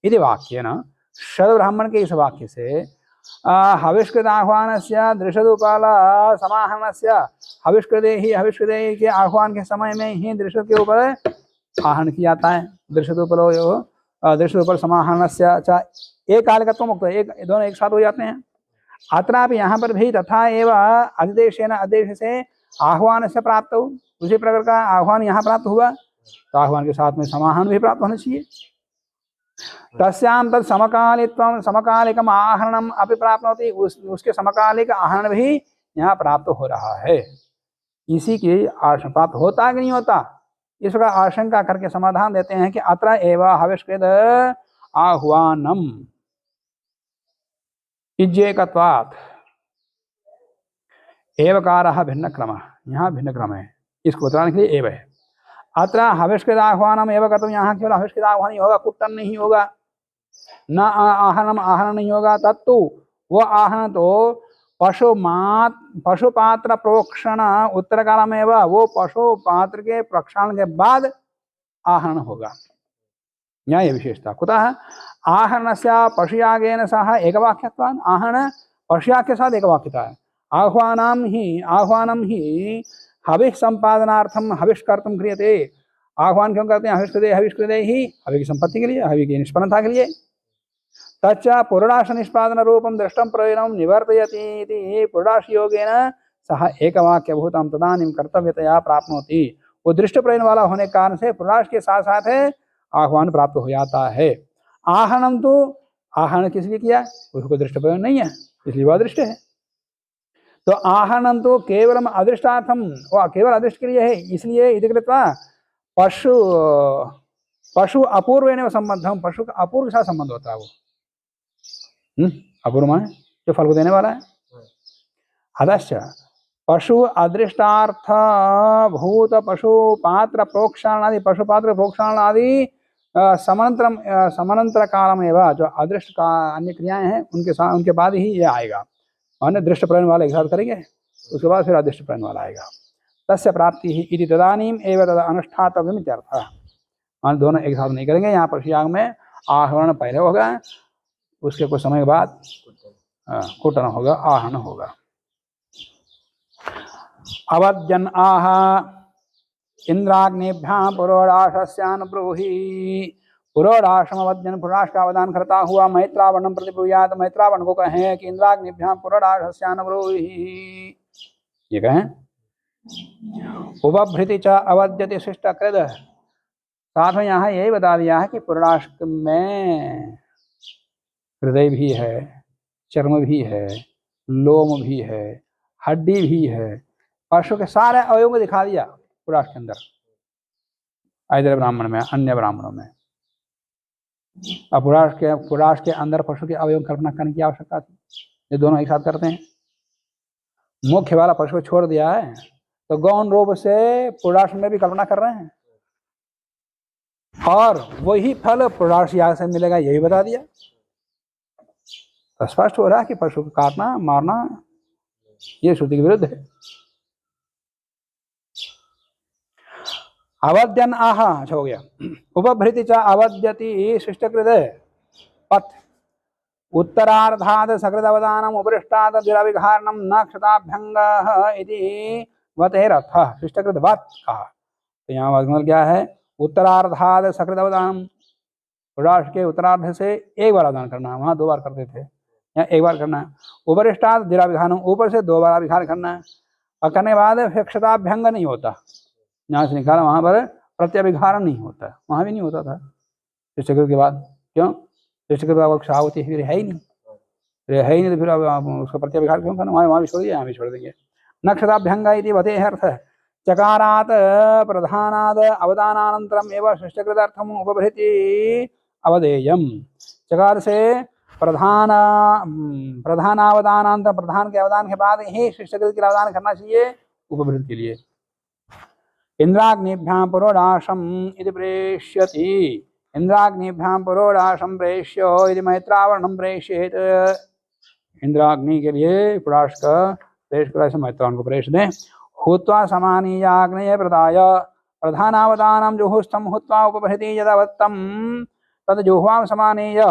इति वाक्येन, शद ब्राह्मण के इस वाक्य से हविष्कृत आह्वानस्य दृशदुपाल समाहनस्य, हविष्कृते ही हविष्कृते के आह्वान के समय में ही दृशद के ऊपर आहन किया जाता है। दृशदुपलो दृशदुपल समाहनस्य च एक कालिकत्व मुक्त, एक दोनों एक साथ हो जाते हैं। अत्रापि यहाँ पर भी तथा एवं अधिदेशेन, आदेश से आह्वान से प्राप्त हो, उसी प्रकार का आह्वान यहाँ प्राप्त हुआ तो आह्वान के साथ में समाहन भी प्राप्त होना चाहिए। तस्यां तत् समकालित्वं समकालिकम आहरणम अपि प्राप्नोति, उसके समकालिक आहरण भी यहाँ प्राप्त हो रहा है। इसी की आशंका प्राप्त होता कि नहीं होता, इसका आशंका करके समाधान देते हैं कि अत्र एवं हविष्कृत आह्वानम इज्जेकत्वात्, एवकारः भिन्न क्रम, यहाँ भिन्न क्रम है, इसको बताने के लिए एव है। अत्र हविष्कृत आह्वानम एवं कर्तव्य, यहाँ केवल हविष्कृत आह्वान ही होगा, कुट्टन नहीं होगा, न आहरणम आहरण नहीं होगा। तत्तु वो आहरण तो पशुपात्र प्रोक्षण उत्तर काल में एवं, वो पशुपात्र के प्रक्षालन के बाद आहरण होगा। यहाँ ये विशेषता कुतः आहरणस्य पशुयागेन सह एकवाक्यत्वात्, आहरण पशुयाग के साथ एकवाक्यता है। आह्वानम ही हविः संपादनार्थम हविष कर्तुम क्रियते, आह्वान क्यों करते हैं, हविष्कृते ही हवि की संपत्ति के लिए, हवि की निष्पन्नता के लिए। तच्च पुरुडाश निष्पादन रूपम दृष्टम प्रयोजनम निवर्तयति इति पुरुडाश योगेन सह एकवाक्यभूतम तदानीं कर्तव्यतया प्राप्नोति, वो दृष्ट प्रयोजन वाला होने के कारण से पुरुडाश के साथ साथ आह्वान प्राप्त हो जाता है। आहरणम तो आहरण किस लिए किया, उसको दृष्ट प्रयोजन नहीं है इसलिए वह अदृष्ट है। तो आहरणम तो केवलम अदृष्टार्थम, वो केवल अदृष्ट के लिए है, इसलिए इति कृत्वा पशु अपूर्वेण संबंधम, पशु का अपूर्व के साथ संबंध होता है। वो अपूर्व माने जो फल को देने वाला है। अदश्च पशु अदृष्टार्थ भूत पशु पात्र प्रोक्षण आदि, पशुपात्र प्रोक्षण आदि समानांतर काल में जो अदृष्ट का अन्य क्रियाएं हैं उनके साथ, उनके बाद ही ये आएगा। माने दृष्ट प्रयण वाला एक साथ करेंगे, उसके बाद फिर अदृष्ट प्रयण वाला आएगा। तस्य प्राप्ति ही इति तदानीम एवं तद अनुष्ठातव्यम इत्यर्थः। माने दोनों एक साथ नहीं करेंगे, यहाँ पर याग में आहरण पहले होगा, उसके कुछ समय के बाद कुटन होगा, आहरण होगा। अवद्यन आह इंद्राग्निभ्यां पुरोडाशस्यानुब्रूहि। पुरोडाशम अवद्यन, पुरोडाश का अवदान करता हुआ मैत्रावणम प्रतिब्रूयात। मैत्रावण को कहें कि इंद्राग्निभ्यां पुरोडाशस्यानुब्रूहि, ये कहें। उपभृति च अवद्यति शिष्टकृत। साथ में यहाँ यही बता दिया है कि पुरोडाश में हृदय भी है, चर्म भी है, लोम भी है, हड्डी भी है, पशु के सारे अवयवों को दिखा दिया पुराश के अंदर, इधर ब्राह्मण में, अन्य ब्राह्मणों में। अब पुराश के अंदर पशु के अवयव कल्पना करने की आवश्यकता थी, ये दोनों एक साथ करते हैं। मुख्य वाला पशु को छोड़ दिया है तो गौण रूप से पुराश में भी कल्पना कर रहे हैं, और वही फल पुराश याग से मिलेगा, यही बता दिया। तो स्पष्ट हो रहा है कि पशु को काटना मारना ये श्रुति के विरुद्ध है। अवद्यन आह, अच्छा हो गया। उपभृति च अवद्यति शिष्टकृत पथ उत्तरार्धाद सकृत अवदानम उपरिष्टाद द्विराविघारणम न क्षताभ्यंगः इति वतेरर्थः। शिष्टकृत वत कहा तो यहाँ वाक्य क्या है? उत्तरार्धाद सकृत अवदानम, पुराश के उत्तरार्ध से एक बार अवदान करना, वहां 2 बार करते थे, यहाँ 1 बार करना है। उपरिष्टाद द्विराविघारणम, ऊपर से 2 बार विघार करना है, और करने के बाद फिर क्षताभ्यंग नहीं होता, यहाँ से निकाला वहां पर प्रत्यभिघारण नहीं होता, वहां भी नहीं होता था शिष्टकृत के बाद। क्यों? शिष्टकृत का होती है ही नहीं, तो फिर अब उसका प्रत्यभिघार क्यों करना? वहां भी छोड़ दिया, यहाँ भी छोड़ देंगे। नक्षताभ्यंग इति वते अर्थ चकारात प्रधानाद अवदानानंतरम एवं शिष्टकृतार्थम उपभृति अवधेयम। चकार से प्रधानावदानांतर, प्रधान के अवदान के बाद ही शिष्टकृत के अवदान करना चाहिए उपभृत के लिए। इंद्राग्निभ्यां पुरोडाशम इति प्रेष्यति। इंद्राग्निभ्यां पुरोडाशम प्रेष्यो इति मैत्रावरणम प्रेष्येत। इंद्राग्नि के लिए पुराश का प्रेष कर मैत्रावरण को प्रेष दें। हुत्वा समानीयाग्नये प्रदाय प्रधानावदानम जुहुस्थम हुत्वा उपभृति यदावत्तम तद जुह्वां समानीय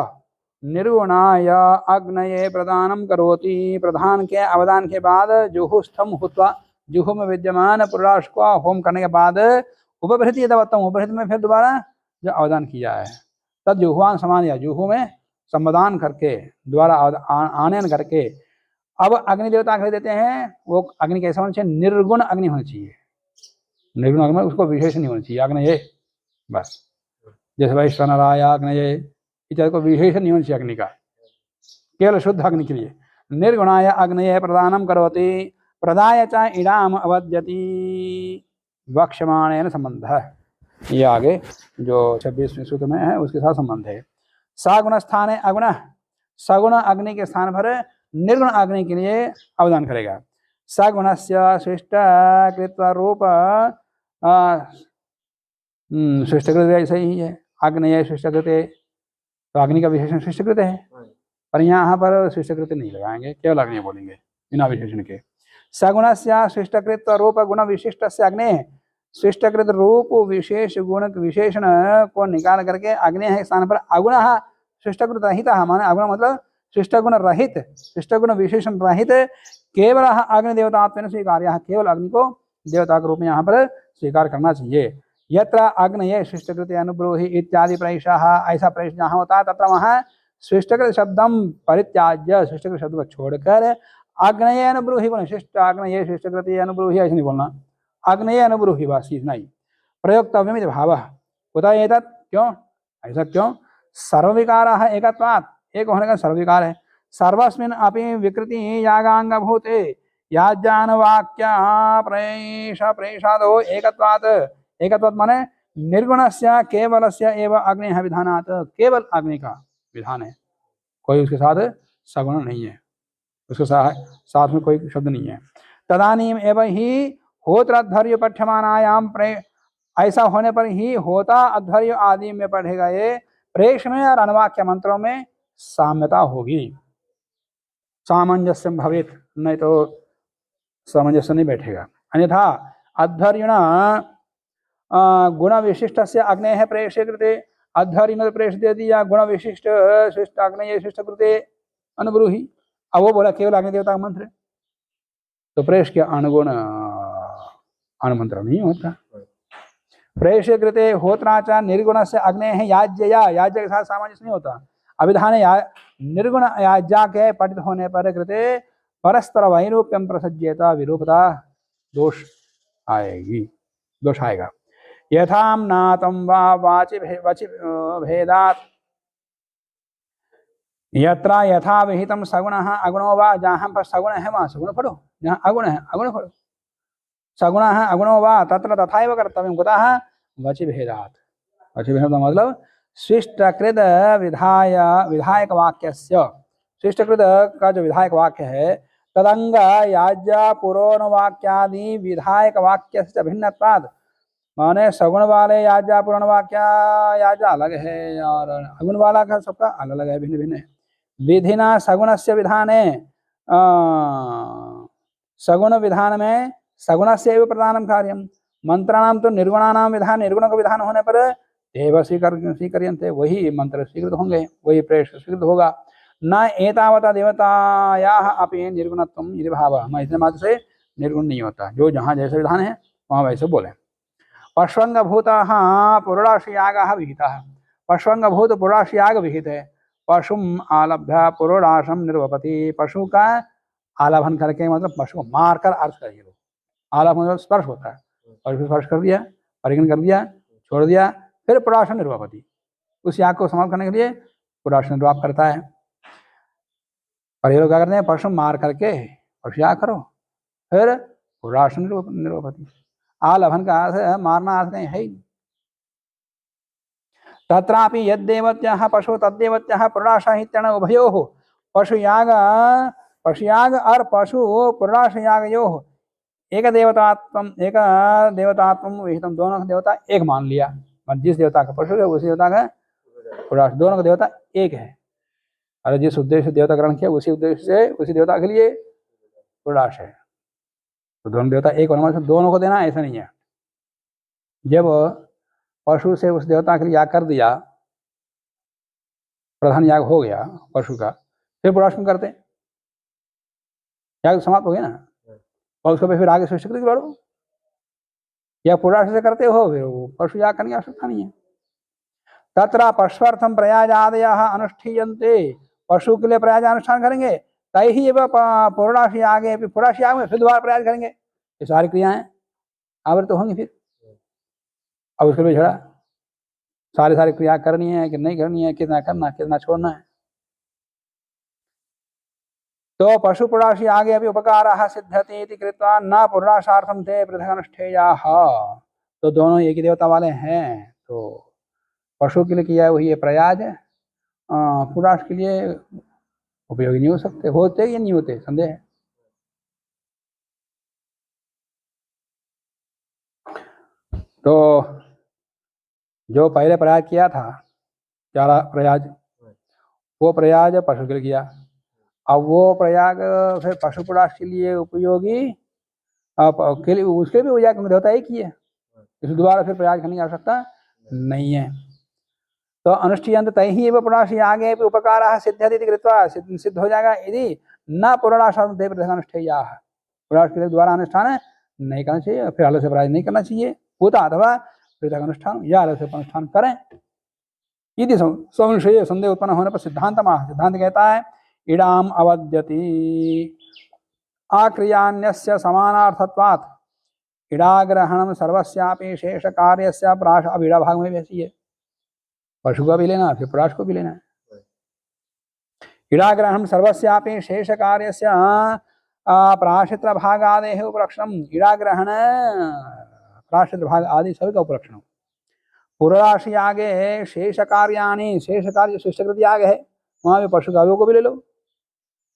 निर्गुणाय अग्नये प्रदानम करोति। प्रधान के अवदान के बाद जुहुस्थम हुत्वा, जुहू में विद्यमान पुराश को होम करने के बाद उपभृति यदावत्तम, उपभृति में फिर दोबारा जो अवदान किया है तद जुह्वां समानीय, जुहू में संबोधन करके द्वारा आनयन करके अब अग्नि देवता कह देते हैं। वो अग्नि कैसा होना चाहिए? निर्गुण अग्नि होना चाहिए। निर्गुण अग्नि, उसको विशेष नहीं होना चाहिए अग्नये, बस जैसे वैश्वानराय अग्नये इत्यादि को विशेष नहीं होना चाहिए अग्नि का, केवल शुद्ध अग्नि के लिए। निर्गुणाय अग्नये प्रदानम करोति प्रदाय च इडाम अवद्यति वक्ष्यमाणेन संबंध है। ये आगे जो 26वें सूत्र में है उसके साथ संबंध है। सगुण स्थाने अगुण, सगुण अग्नि के स्थान पर निर्गुण अग्नि के लिए अवदान करेगा। सगुणस्य शिष्टकृत रूप, शिष्टकृत ऐसा ही है, अग्नये शिष्टकृत, तो अग्नि का विशेषण शिष्टकृत है, पर यहाँ पर शिष्टकृत नहीं लगाएंगे, केवल अग्नि बोलेंगे बिना विशेषण के। सगुणस्य शिष्टकृत रूप गुण विशिष्ट से अग्नि, शिष्टकृत रूप विशेष गुण विशेषण को निकाल करके अग्नि है स्थान पर अगुण शिष्टकृत रहित, माने अगुण मतलब शिष्टगुण रहित, शिष्टगुण विशेषण रहित केवल अग्नि देवतात्वेन स्वीकार्य, केवल अग्नि को देवता के रूप में यहाँ पर स्वीकार करना चाहिए। यत्र अग्नये शिष्टकृत अनुब्रूहि इत्यादि प्रैषः, ऐसा प्रैष जहाँ होता है तत्र वहाँ शिष्टकृत शब्दम परित्याज्य, शिष्टकृत शब्द को छोड़कर अग्नये अनुब्रूहि बोलना। शिष्ट अग्नये शिष्टकृत अनुब्रूहि ऐसे नहीं बोलना, अग्नये अनुब्रूहि बस इतना ही। प्रयोक्तव्यमिति भावः कुतः एतत्, क्यों ऐसा क्यों? सर्वविकारः एकत्वात्, एक होने का सर्वविकार है। सर्वस्मिन् अपि विकृति यागांग भूते याज्ञान वाक्या प्रेषादो एकत्वात्, एकत्वात् माने निर्गुणस्य केवलस्य एव अग्निः विधानात्, केवल अग्नि का विधान है, कोई उसके साथ सगुण नहीं है, उसके साथ में कोई शब्द नहीं है। तदानीम एवं ही होत्राध्वर्य पठ्यमानायाम ऐसा होने पर ही होता अध्वर्य आदि में पढ़े गए प्रेष में और अनवाक्य मंत्रों में साम्यता होगी, सामंजस्य भवेत्, नहीं तो सामंजस्य नहीं बैठेगा। अन्यथा अध्वर्युण गुण विशिष्ट से अग्नेः प्रेष्य कृते, अध्वर्युण प्रेष दे दिया गुण विशिष्ट शिष्ट अग्नेय शिष्ट कृते अनुब्रूहि। अब वो बोला केवल अग्नि देवता का मंत्र, तो प्रेष के अनुगुण अनुमंत्र नहीं होता। प्रेष्य कृते होत्राचा निर्गुण से अग्नेः याज्यया, याज्य के साथ सामंजस्य नहीं होता। अभिधान निर्गुण याज्ञा के पठित होने पर कृते परस्पर वैरूप्यम प्रसज्येत, विरूपता दोष आएगी, दोष आएगा। यथाम नातम वा वाचि भेदात् यत्रा यथा विहितम सगुणः अगुणो वा, जहाँ पर सगुण है वहाँ सगुण पढ़ो, जहाँ अगुण है अगुण पढ़ो। सगुणः अगुणो वा तत्र तथैव कर्तव्यं, कुतः वचि भेदात्। वचि भेद का मतलब शिष्टकृत विधायक वाक्यस्य, शिष्टकृत का जो विधायक वाक्य है तदंग याज्ञा पुरोणवाक्यादि विधायक वाक्य से भिन्नत्वात्, माने सगुण वाले याज्ञा पुराण वाक्य याज्ञा अलग है और अगुण वाला का सबका अलग अलग है, भिन्न भिन्न है। विधिना सगुण से विधाने, सगुण विधान में सगुण से प्रधानम कार्यम, मंत्राणाम तो निर्गुणानाम विधान, निर्गुण का विधान होने पर देव स्वीकर्यन्ते, वही मंत्र स्वीकृत होंगे, वही प्रेष स्वीकृत होगा। न एतावता देवतायाः अपि निर्गुणत्वम इति भावः, मैं इतने मात्र से निर्गुण नहीं होता, जो जहाँ जैसे विधान है वहाँ वैसे बोले। पश्वंगभूतः पुरोडाशयागः विहितः, पश्वंगभूत पुरोडाशयाग विहित है। पशुम आलभ्य पुरोडाशम निर्वपति, पशु का आलाभन करके मतलब पशु को मारकर अर्थ करिए लोग। आलाभन मतलब स्पर्श होता है, पशु स्पर्श कर दिया, परिगण कर दिया, छोड़ दिया, फिर पुरोडाशम निर्वपति, उस याग को समाप्त करने के लिए पुरोडाशम निर्वाप करता है। पर ये लोग क्या करते हैं, पशु मार करके पशु याग करो, फिर पुरोडाशम निर्वपति। आलभन का अर्थ है मारना, अर्थ नहीं है ही। तत्रापि यद्देवत्याः पशु तद्देवत्याः पुरोडाशाहित्यण उभयोः, पशुयाग और पशु पुरोडाशयागयोः एक देवतात्म विहितम, दोनों का देवता एक मान लिया, जिस देवता का पशु है उसी देवता का पुरोडाश, दोनों का देवता एक है। अरे जिस उद्देश्य से देवता ग्रहण किया उसी उद्देश्य से उसी देवता के लिए पुरोडाश है, तो दोनों देवता एक होना मतलब दोनों को देना ऐसा नहीं है। जब पशु से उस देवता के लिए याग कर दिया, प्रधान याग हो गया पशु का, फिर पुरोडाश में करते, याग समाप्त हो गया ना, और उसको फिर आगे सृष्टि करके बढ़ो, या पुरोडाश से करते हो फिर वो पशु याग करने की आवश्यकता नहीं है। तत्र पश्वार्थम प्रयाजादयः अनुष्ठीयन्ते, पशु के लिए प्रयाज अनुष्ठान करेंगे, तैहि एव पुरोडाश यागे, पुरोडाश याग में फिर दोबारा प्रयाज करेंगे, ये सारी क्रियाएं आवृत्त होंगी फिर। अब उसके लिए झगड़ा, सारी क्रिया करनी है कि नहीं करनी है, कितना करना कितना छोड़ना है। तो पशु पुरोडाश यागे अभी उपकारः सिद्ध्यति इति कृत्वा न पुरोडाशार्थं ते पृथक् अनुष्ठेयाः, तो दोनों एक ही देवता वाले हैं, तो पशु के लिए किया है वही प्रयाज है, पुरोडाश के लिए उपयोगी नहीं हो सकते, होते या नहीं होते संदेह है। तो जो पहले प्रयाग किया था 4 प्रयाज, वो प्रयाग पशु के लिए किया, अब वो प्रयाग फिर पशु पुरोडाश के लिए उपयोगी के लिए उसके भी हो जाए, क्योंकि देवता एक ही है, इस दोबारा फिर प्रयाग करने की आवश्यकता नहीं है। तो अनुष्ठीयन्ते तैहि एव पुरोडाश यागे भी उपकारः सिद्ध्यति कृत्वा, सिद्ध हो जाएगा यदि न पुरोडाशार्थं ते पृथक् अनुष्ठेयाः, पुरोडाश के लिए दोबारा अनुष्ठान नहीं करना चाहिए, फिर अलग से प्रयाग नहीं करना चाहिए होता, अथवा पृथक अनुष्ठान या अलग से अनुष्ठान करें। यदि संशय संदेह उत्पन्न होने पर सिद्धांत कहता है इडाम अवद्यति आक्रियान्यस्य समानार्थत्वात्, इडाग्रहणम सर्वस्यापि शेष कार्यस्य प्राश, अब इड़ा भाग में भी ऐसी है, पशु का भी लेना फिर पुरोडाश को भी लेना है। इडाग्रहणम सर्वस्यापि शेष कार्यस्य प्राशित्र भागादेः उपलक्षणम, इडाग्रहण प्राशित्र भाग आदि सभी का उपलक्षण। पुरोडाश यागे शेष कार्याणि, शेष कार्य शिष्टकृत याग है, वहां भी पशु गायों को भी ले लो,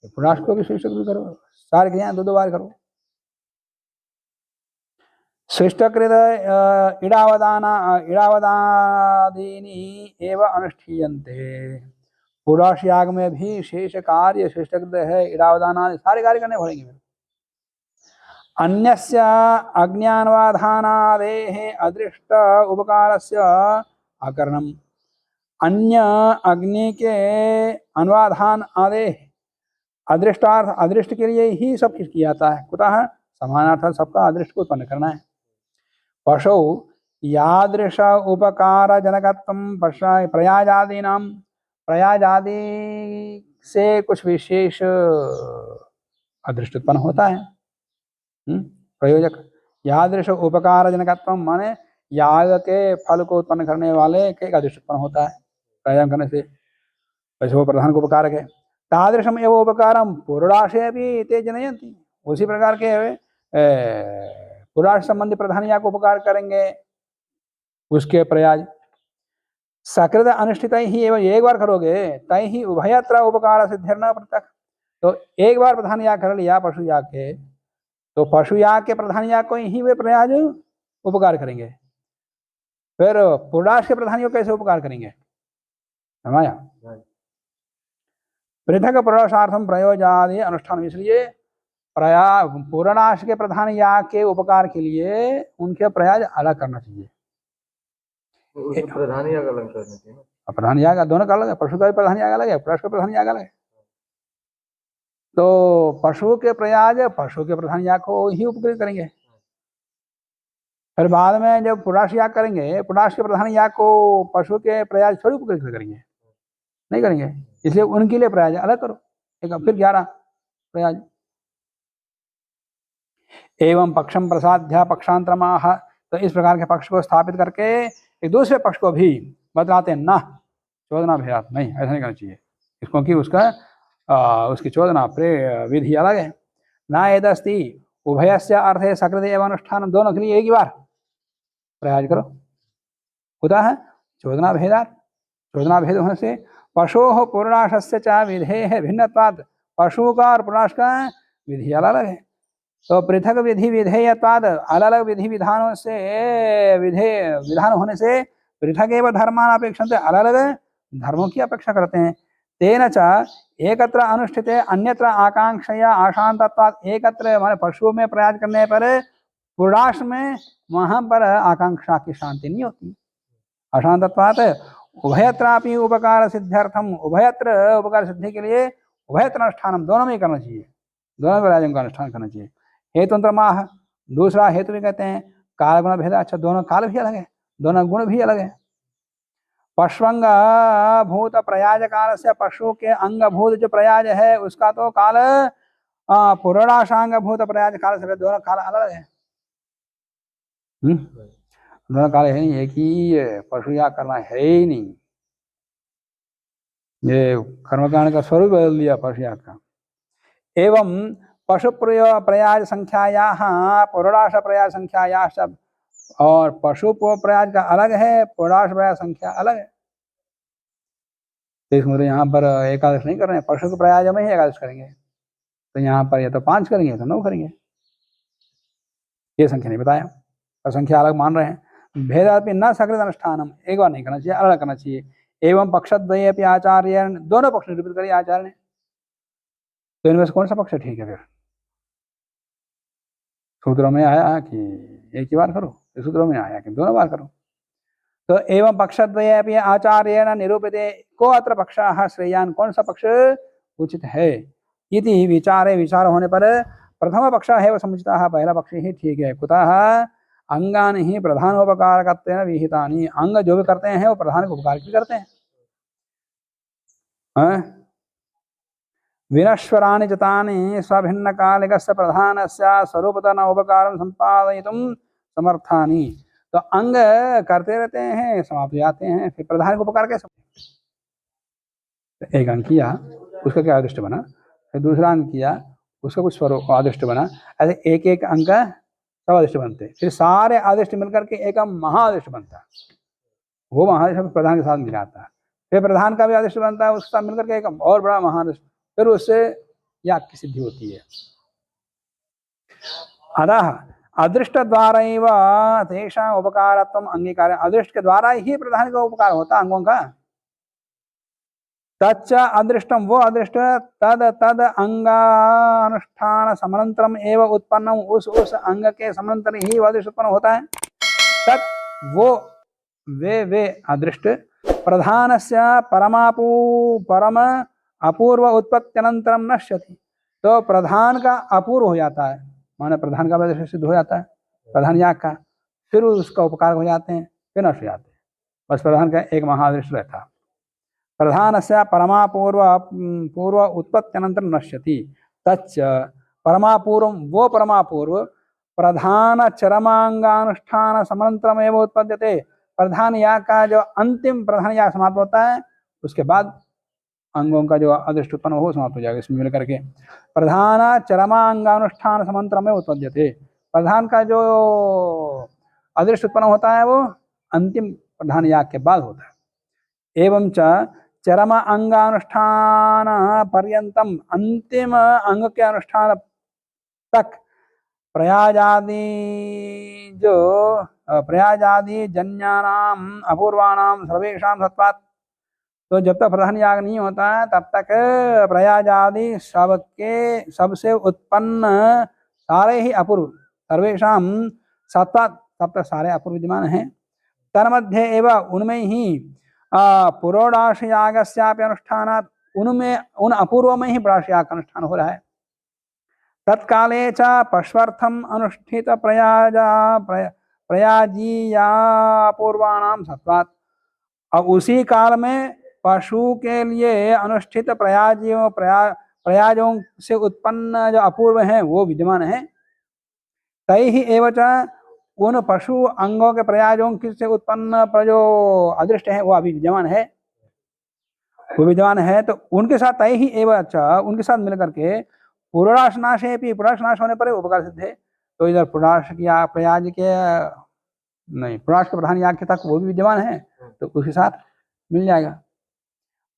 पुरोडाश को भी शिष्टकृत करो, सारी क्रियाएं 2 बार करो। शिष्टकृत इडावदादीनि एव अनुष्ठीयन्ते, पुरुष याग में भी शेष कार्य श्रेष्ठकृत है, इडावदान सारे कार्य करने पड़ेंगे मेरे। अन्यस्य अग्न्यान्वाधानादेः अदृष्ट उपकारस्य आकरणम, अन्य अग्नि के अन्वाधान आदेश अदृष्टार्थ अदृष्ट के लिए ही सब कुछ किया जाता है। कुतः समानार्थ सबका अदृष्ट को उत्पन्न करना है। पशु यादृश उपकार जनकत्वम प्रयाजादीनां, प्रयाजादि से कुछ विशेष अदृष्ट उत्पन्न होता है। प्रयोजक यादृश उपकार जनकत्वम माने याग के फल को उत्पन्न करने वाले के अदृष्ट उत्पन्न होता है प्रयाग करने से, वैसे वो प्रधान को उपकारक है। तादृशम एवं उपकारम पुरुषाशे भी ते जनयन्ति, उसी प्रकार के पुरुष संबंधी प्रधान या को उपकार करेंगे उसके प्रयाज। सकृत अनुष्ठित ही एवं एक बार करोगे तय ही उभयत्र उपकार सिद्धिर्न पृथक। तो एक बार प्रधान याग कर लिया पशु याग के, तो पशु याग के प्रधान याग को ही वे प्रयाज उपकार करेंगे, फिर पुरुष के प्रधान याग कैसे उपकार करेंगे? समझा? पृथक पुरुषार्थम प्रयोजादि अनुष्ठान, इसलिए पुराणाश के प्रधान याग के उपकार के लिए उनके प्रयाज अलग करना चाहिए। प्रधान याग अलग करना चाहिए ना? प्रधान याग दोनों का अलग है, पशु का भी प्रधान याग अलग है, पुरुष का प्रधान याग अलग है। तो पशु के प्रयाज पशु के प्रधान याग को ही उपकृत करेंगे, फिर बाद में जब पुरुष याग करेंगे पुरुष के प्रधान याग को पशु के प्रयाज थोड़ी उपकृत करेंगे, नहीं करेंगे। इसलिए उनके लिए प्रयाज अलग करो, एक फिर 11 प्रयाज। एवं पक्षम प्रसाद्या पक्षांतरमाह, तो इस प्रकार के पक्ष को स्थापित करके एक दूसरे पक्ष को भी बतलाते हैं। ना चोदना भेदात नहीं, ऐसा नहीं करना चाहिए इसको, कि उसकी चोदना विधि अलग है। ना यदस्ति उभयस्य अर्थे सकृत एवं अनुष्ठान, दोनों के लिए एक ही बार प्रयाज करो। होता है चोदना भेदात, चोदना भेद होने से पशो पुरुषस्य च विधे भिन्नत्वात्, पशु का और पुरुष का विधि अलग अलग है। तो पृथक विधि विधेयत्वाद, अलग अलग विधि विधानों से विधान होने से पृथक एवं धर्मान अपेक्षन्ते, अलग अलग धर्मों की अपेक्षा करते हैं। तेन च एकत्र अनुष्ठिते अन्यत्र आकांक्षया आशांतत्वात्, एकत्र माने पशुओं में प्रयास करने पर पुरुष में वहां पर आकांक्षा की शांति नहीं होती, अशांतत्वात्। उभयत्रापि उपकार सिद्ध्यर्थम, उभयत्र उपकार सिद्धि के लिए उभयत्र अनुष्ठान दोनों में करना चाहिए, दोनों प्रयाजों का अनुष्ठान करना चाहिए। हेतुंतर माह, दूसरा हेतु भी कहते हैं काल गुण भेद। अच्छा, दोनों काल भी अलग है, दोनों गुण भी अलग है। पश्वंग भूत प्रयाज काल से, पशु के अंग भूत जो प्रयाज है उसका तो काल पुरुषांग भूत प्रयाज काल से, दोनों काल अलग है। दोनों काल है नहीं, एक ही पशु याग करना है ही नहीं, ये कर्मकांड का स्वरूप बदल दिया पशु याग का। एवं पशु प्रयाज संख्यायाः पुरुष प्रयाज संख्यायाः सब, और पशु प्रयाज का अलग है, पुरुष प्रयाज संख्या अलग है। तो इसमें यहाँ पर एकादश नहीं कर रहे हैं, पशु के प्रयाज में ही एकादश करेंगे, तो यहाँ पर या तो 5 करेंगे तो 9 करेंगे, ये संख्या नहीं बताया, और संख्या अलग मान रहे हैं। भेदापि न सकृत अनुष्ठानम, एक बार नहीं करना चाहिए, अलग करना चाहिए। एवं पक्षद्वये अपि आचार्य, दोनों पक्ष निरूपित करिए आचार्य ने, तो इनमें से कौन सा पक्ष ठीक है? फिर सूत्रों में आया कि एक ही बार करो, सूत्रों में आया कि दोनों बार करो। तो एवं पक्षद्वये अपि आचार्येण निरूपिते को अत्र पक्षाः श्रेयान्, कौन सा पक्ष उचित है इति विचारे, विचार होने पर प्रथम पक्षः एव समुचितः, पहला पक्ष ही ठीक है। कुतः अंगानि ही प्रधानोपकारकत्वेन विहितानि, अंग जो भी करते हैं वो प्रधान को उपकार भी करते हैं। विनश्वराणि चितानि स्वभिन्न कालिकस्य प्रधानस्य स्वरूपतः न उपकारं संपादयितुं समर्थानि, तो अंग करते रहते हैं समाप्त जाते हैं, फिर प्रधान को उपकार कैसे? एक अंग किया उसका क्या आदिष्ट बना, फिर दूसरा अंग किया उसका कुछ स्वरूप आदिष्ट बना, ऐसे एक एक अंग का सब आदिष्ट बनते, फिर सारे आदिष्ट मिलकर के एक महाआदिष्ट बनता है, वो महाआदिष्ट प्रधान के साथ मिल जाता है, फिर प्रधान का भी आदिष्ट बनता है, उसके साथ मिलकर के एक और बड़ा महाआदिष्ट, फिर उससे याग की सिद्धि होती है। अतः अदृष्ट द्वारा तेषां उपकारत्वम् अंगीकार, अदृष्ट के द्वारा ही प्रधान का उपकार होता अंगों का, तच्च अदृष्टम, वो अदृष्ट तद तद अंगानुष्ठान समांतरम एवं उत्पन्नम, उस अंग के समांतर ही वह अदृष्ट उत्पन्न होता है। तत् वो वे अदृष्ट प्रधानस्य परम अपूर्व उत्पत्त्यनंतरम नश्यति, तो प्रधान का अपूर्व हो जाता है, माने प्रधान का वैसे सिद्ध हो जाता है, प्रधान याग का, फिर उसका उपकार हो जाते हैं, फिर नष्ट हो जाते हैं। बस प्रधान का एक महादृष्ट रहता है। प्रधान से पूर्व उत्पत्त्यनंतर नश्यति, तच्च परमापूर्व, वो परमापूर्व प्रधान चरमांगानुष्ठान समंतरमेव उत्पद्यते, प्रधान याग का जो अंतिम प्रधान याग समाप्त होता है, उसके बाद अंगों का जो अदृष्ट उत्पन्न हो समाप्त हो जाएगा। इसमें मिल करके प्रधान चरमांगानुष्ठान समंतरमेव उत्पद्यते, प्रधान का जो अदृष्ट उत्पन्न होता है वो अंतिम प्रधान याग के बाद होता है। एवं च चरम अंगानुष्ठान पर्यंतम, अंतिम अंग के अनुष्ठान तक प्रयाजादि जो प्रयाजादि जन्यानाम अपूर्वाणाम सर्वेषां सत्वात्, तो जब तक प्रधान याग नहीं होता है तब तक प्रयाजादि सबके सबसे उत्पन्न सारे ही अपूर्व सर्वेषां सत्वात्, तब तक सारे अपूर्व विद्यमान हैं। तन्मध्ये एवं उनमें ही पुरोडाश यागस्यापि अनुष्ठानात्, उनमें उन अपूर्व में ही पुरोडाश याग का अनुष्ठान हो रहा है। तत्काले च पश्वर्थम अनुष्ठित प्रयाजीयापूर्वाणाम सत्वात्, अब उसी काल में पशु के लिए अनुष्ठित प्रयाजों से उत्पन्न जो अपूर्व हैं वो विद्यमान है। तै ही एवं उन पशु अंगों के प्रयाजों से उत्पन्न पर जो अदृष्ट है वो अभी विद्यमान है, वो विद्यमान है। तो उनके साथ तय ही एवं उनके साथ मिलकर के पुरोडाश नाशे भी, पुरोडाश नाश होने पर उपकार सिद्ध है। तो इधर पुरोडाश की प्रयाज के नहीं, पुरोडाश के प्रधान याग के तक वो भी विद्यमान है, तो उसके साथ मिल जाएगा।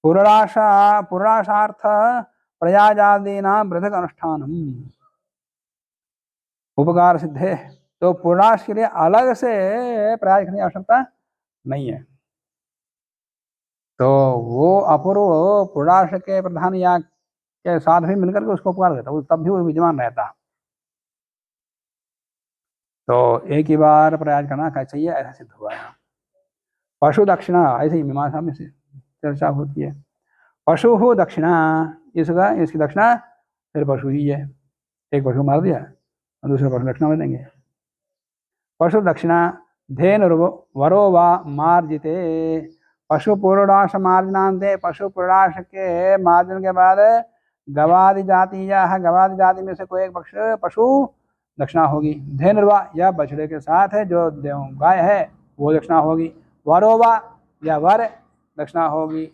पुरोडाशार्थ प्रयाजादीना पृथक अनुष्ठानम, उपकार सिद्ध है। तो पुरोडाश के लिए अलग से प्रयाज करने की आवश्यकता नहीं है। तो वो अपूर्व पुरोडाश के प्रधान याग के साथ भी मिलकर के उसको उपकार देता, तब भी वो विद्यमान रहता। तो एक ही बार प्रयाज करना चाहिए, ऐसा सिद्ध हुआ है। पशु दक्षिणा, ऐसे ही मीमांसा में से चर्चा होती है। पशु हो दक्षिणा, इसकी दक्षिणा फिर पशु ही है। एक पशु मार दिया और दूसरे पशु दक्षिणा में देंगे। पशु दक्षिणा धेनुर्वो वरो वा मार्जिते, पशु पुरोडाश मार्जनान्ते, पशु पुरोडाश के मार्जन के बाद गवादि जाति या गवादि जाति में से कोई एक पशु दक्षिणा होगी। धेनुर्वा या बछड़े के साथ है जो गाय है वो दक्षिणा होगी। वरोवा या वर दक्षिणा होगी।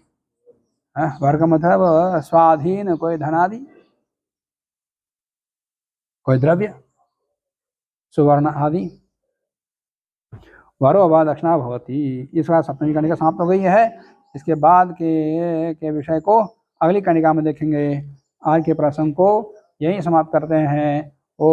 वर का मतलब स्वाधीन कोई धनादि, कोई द्रव्य, सुवर्ण आदि। वरो वा दक्षिणा भवती। इस बार सप्तमी कणिका समाप्त हो गई है। इसके बाद के विषय को अगली कणिका में देखेंगे। आज के प्रसंग को यहीं समाप्त करते हैं। ओ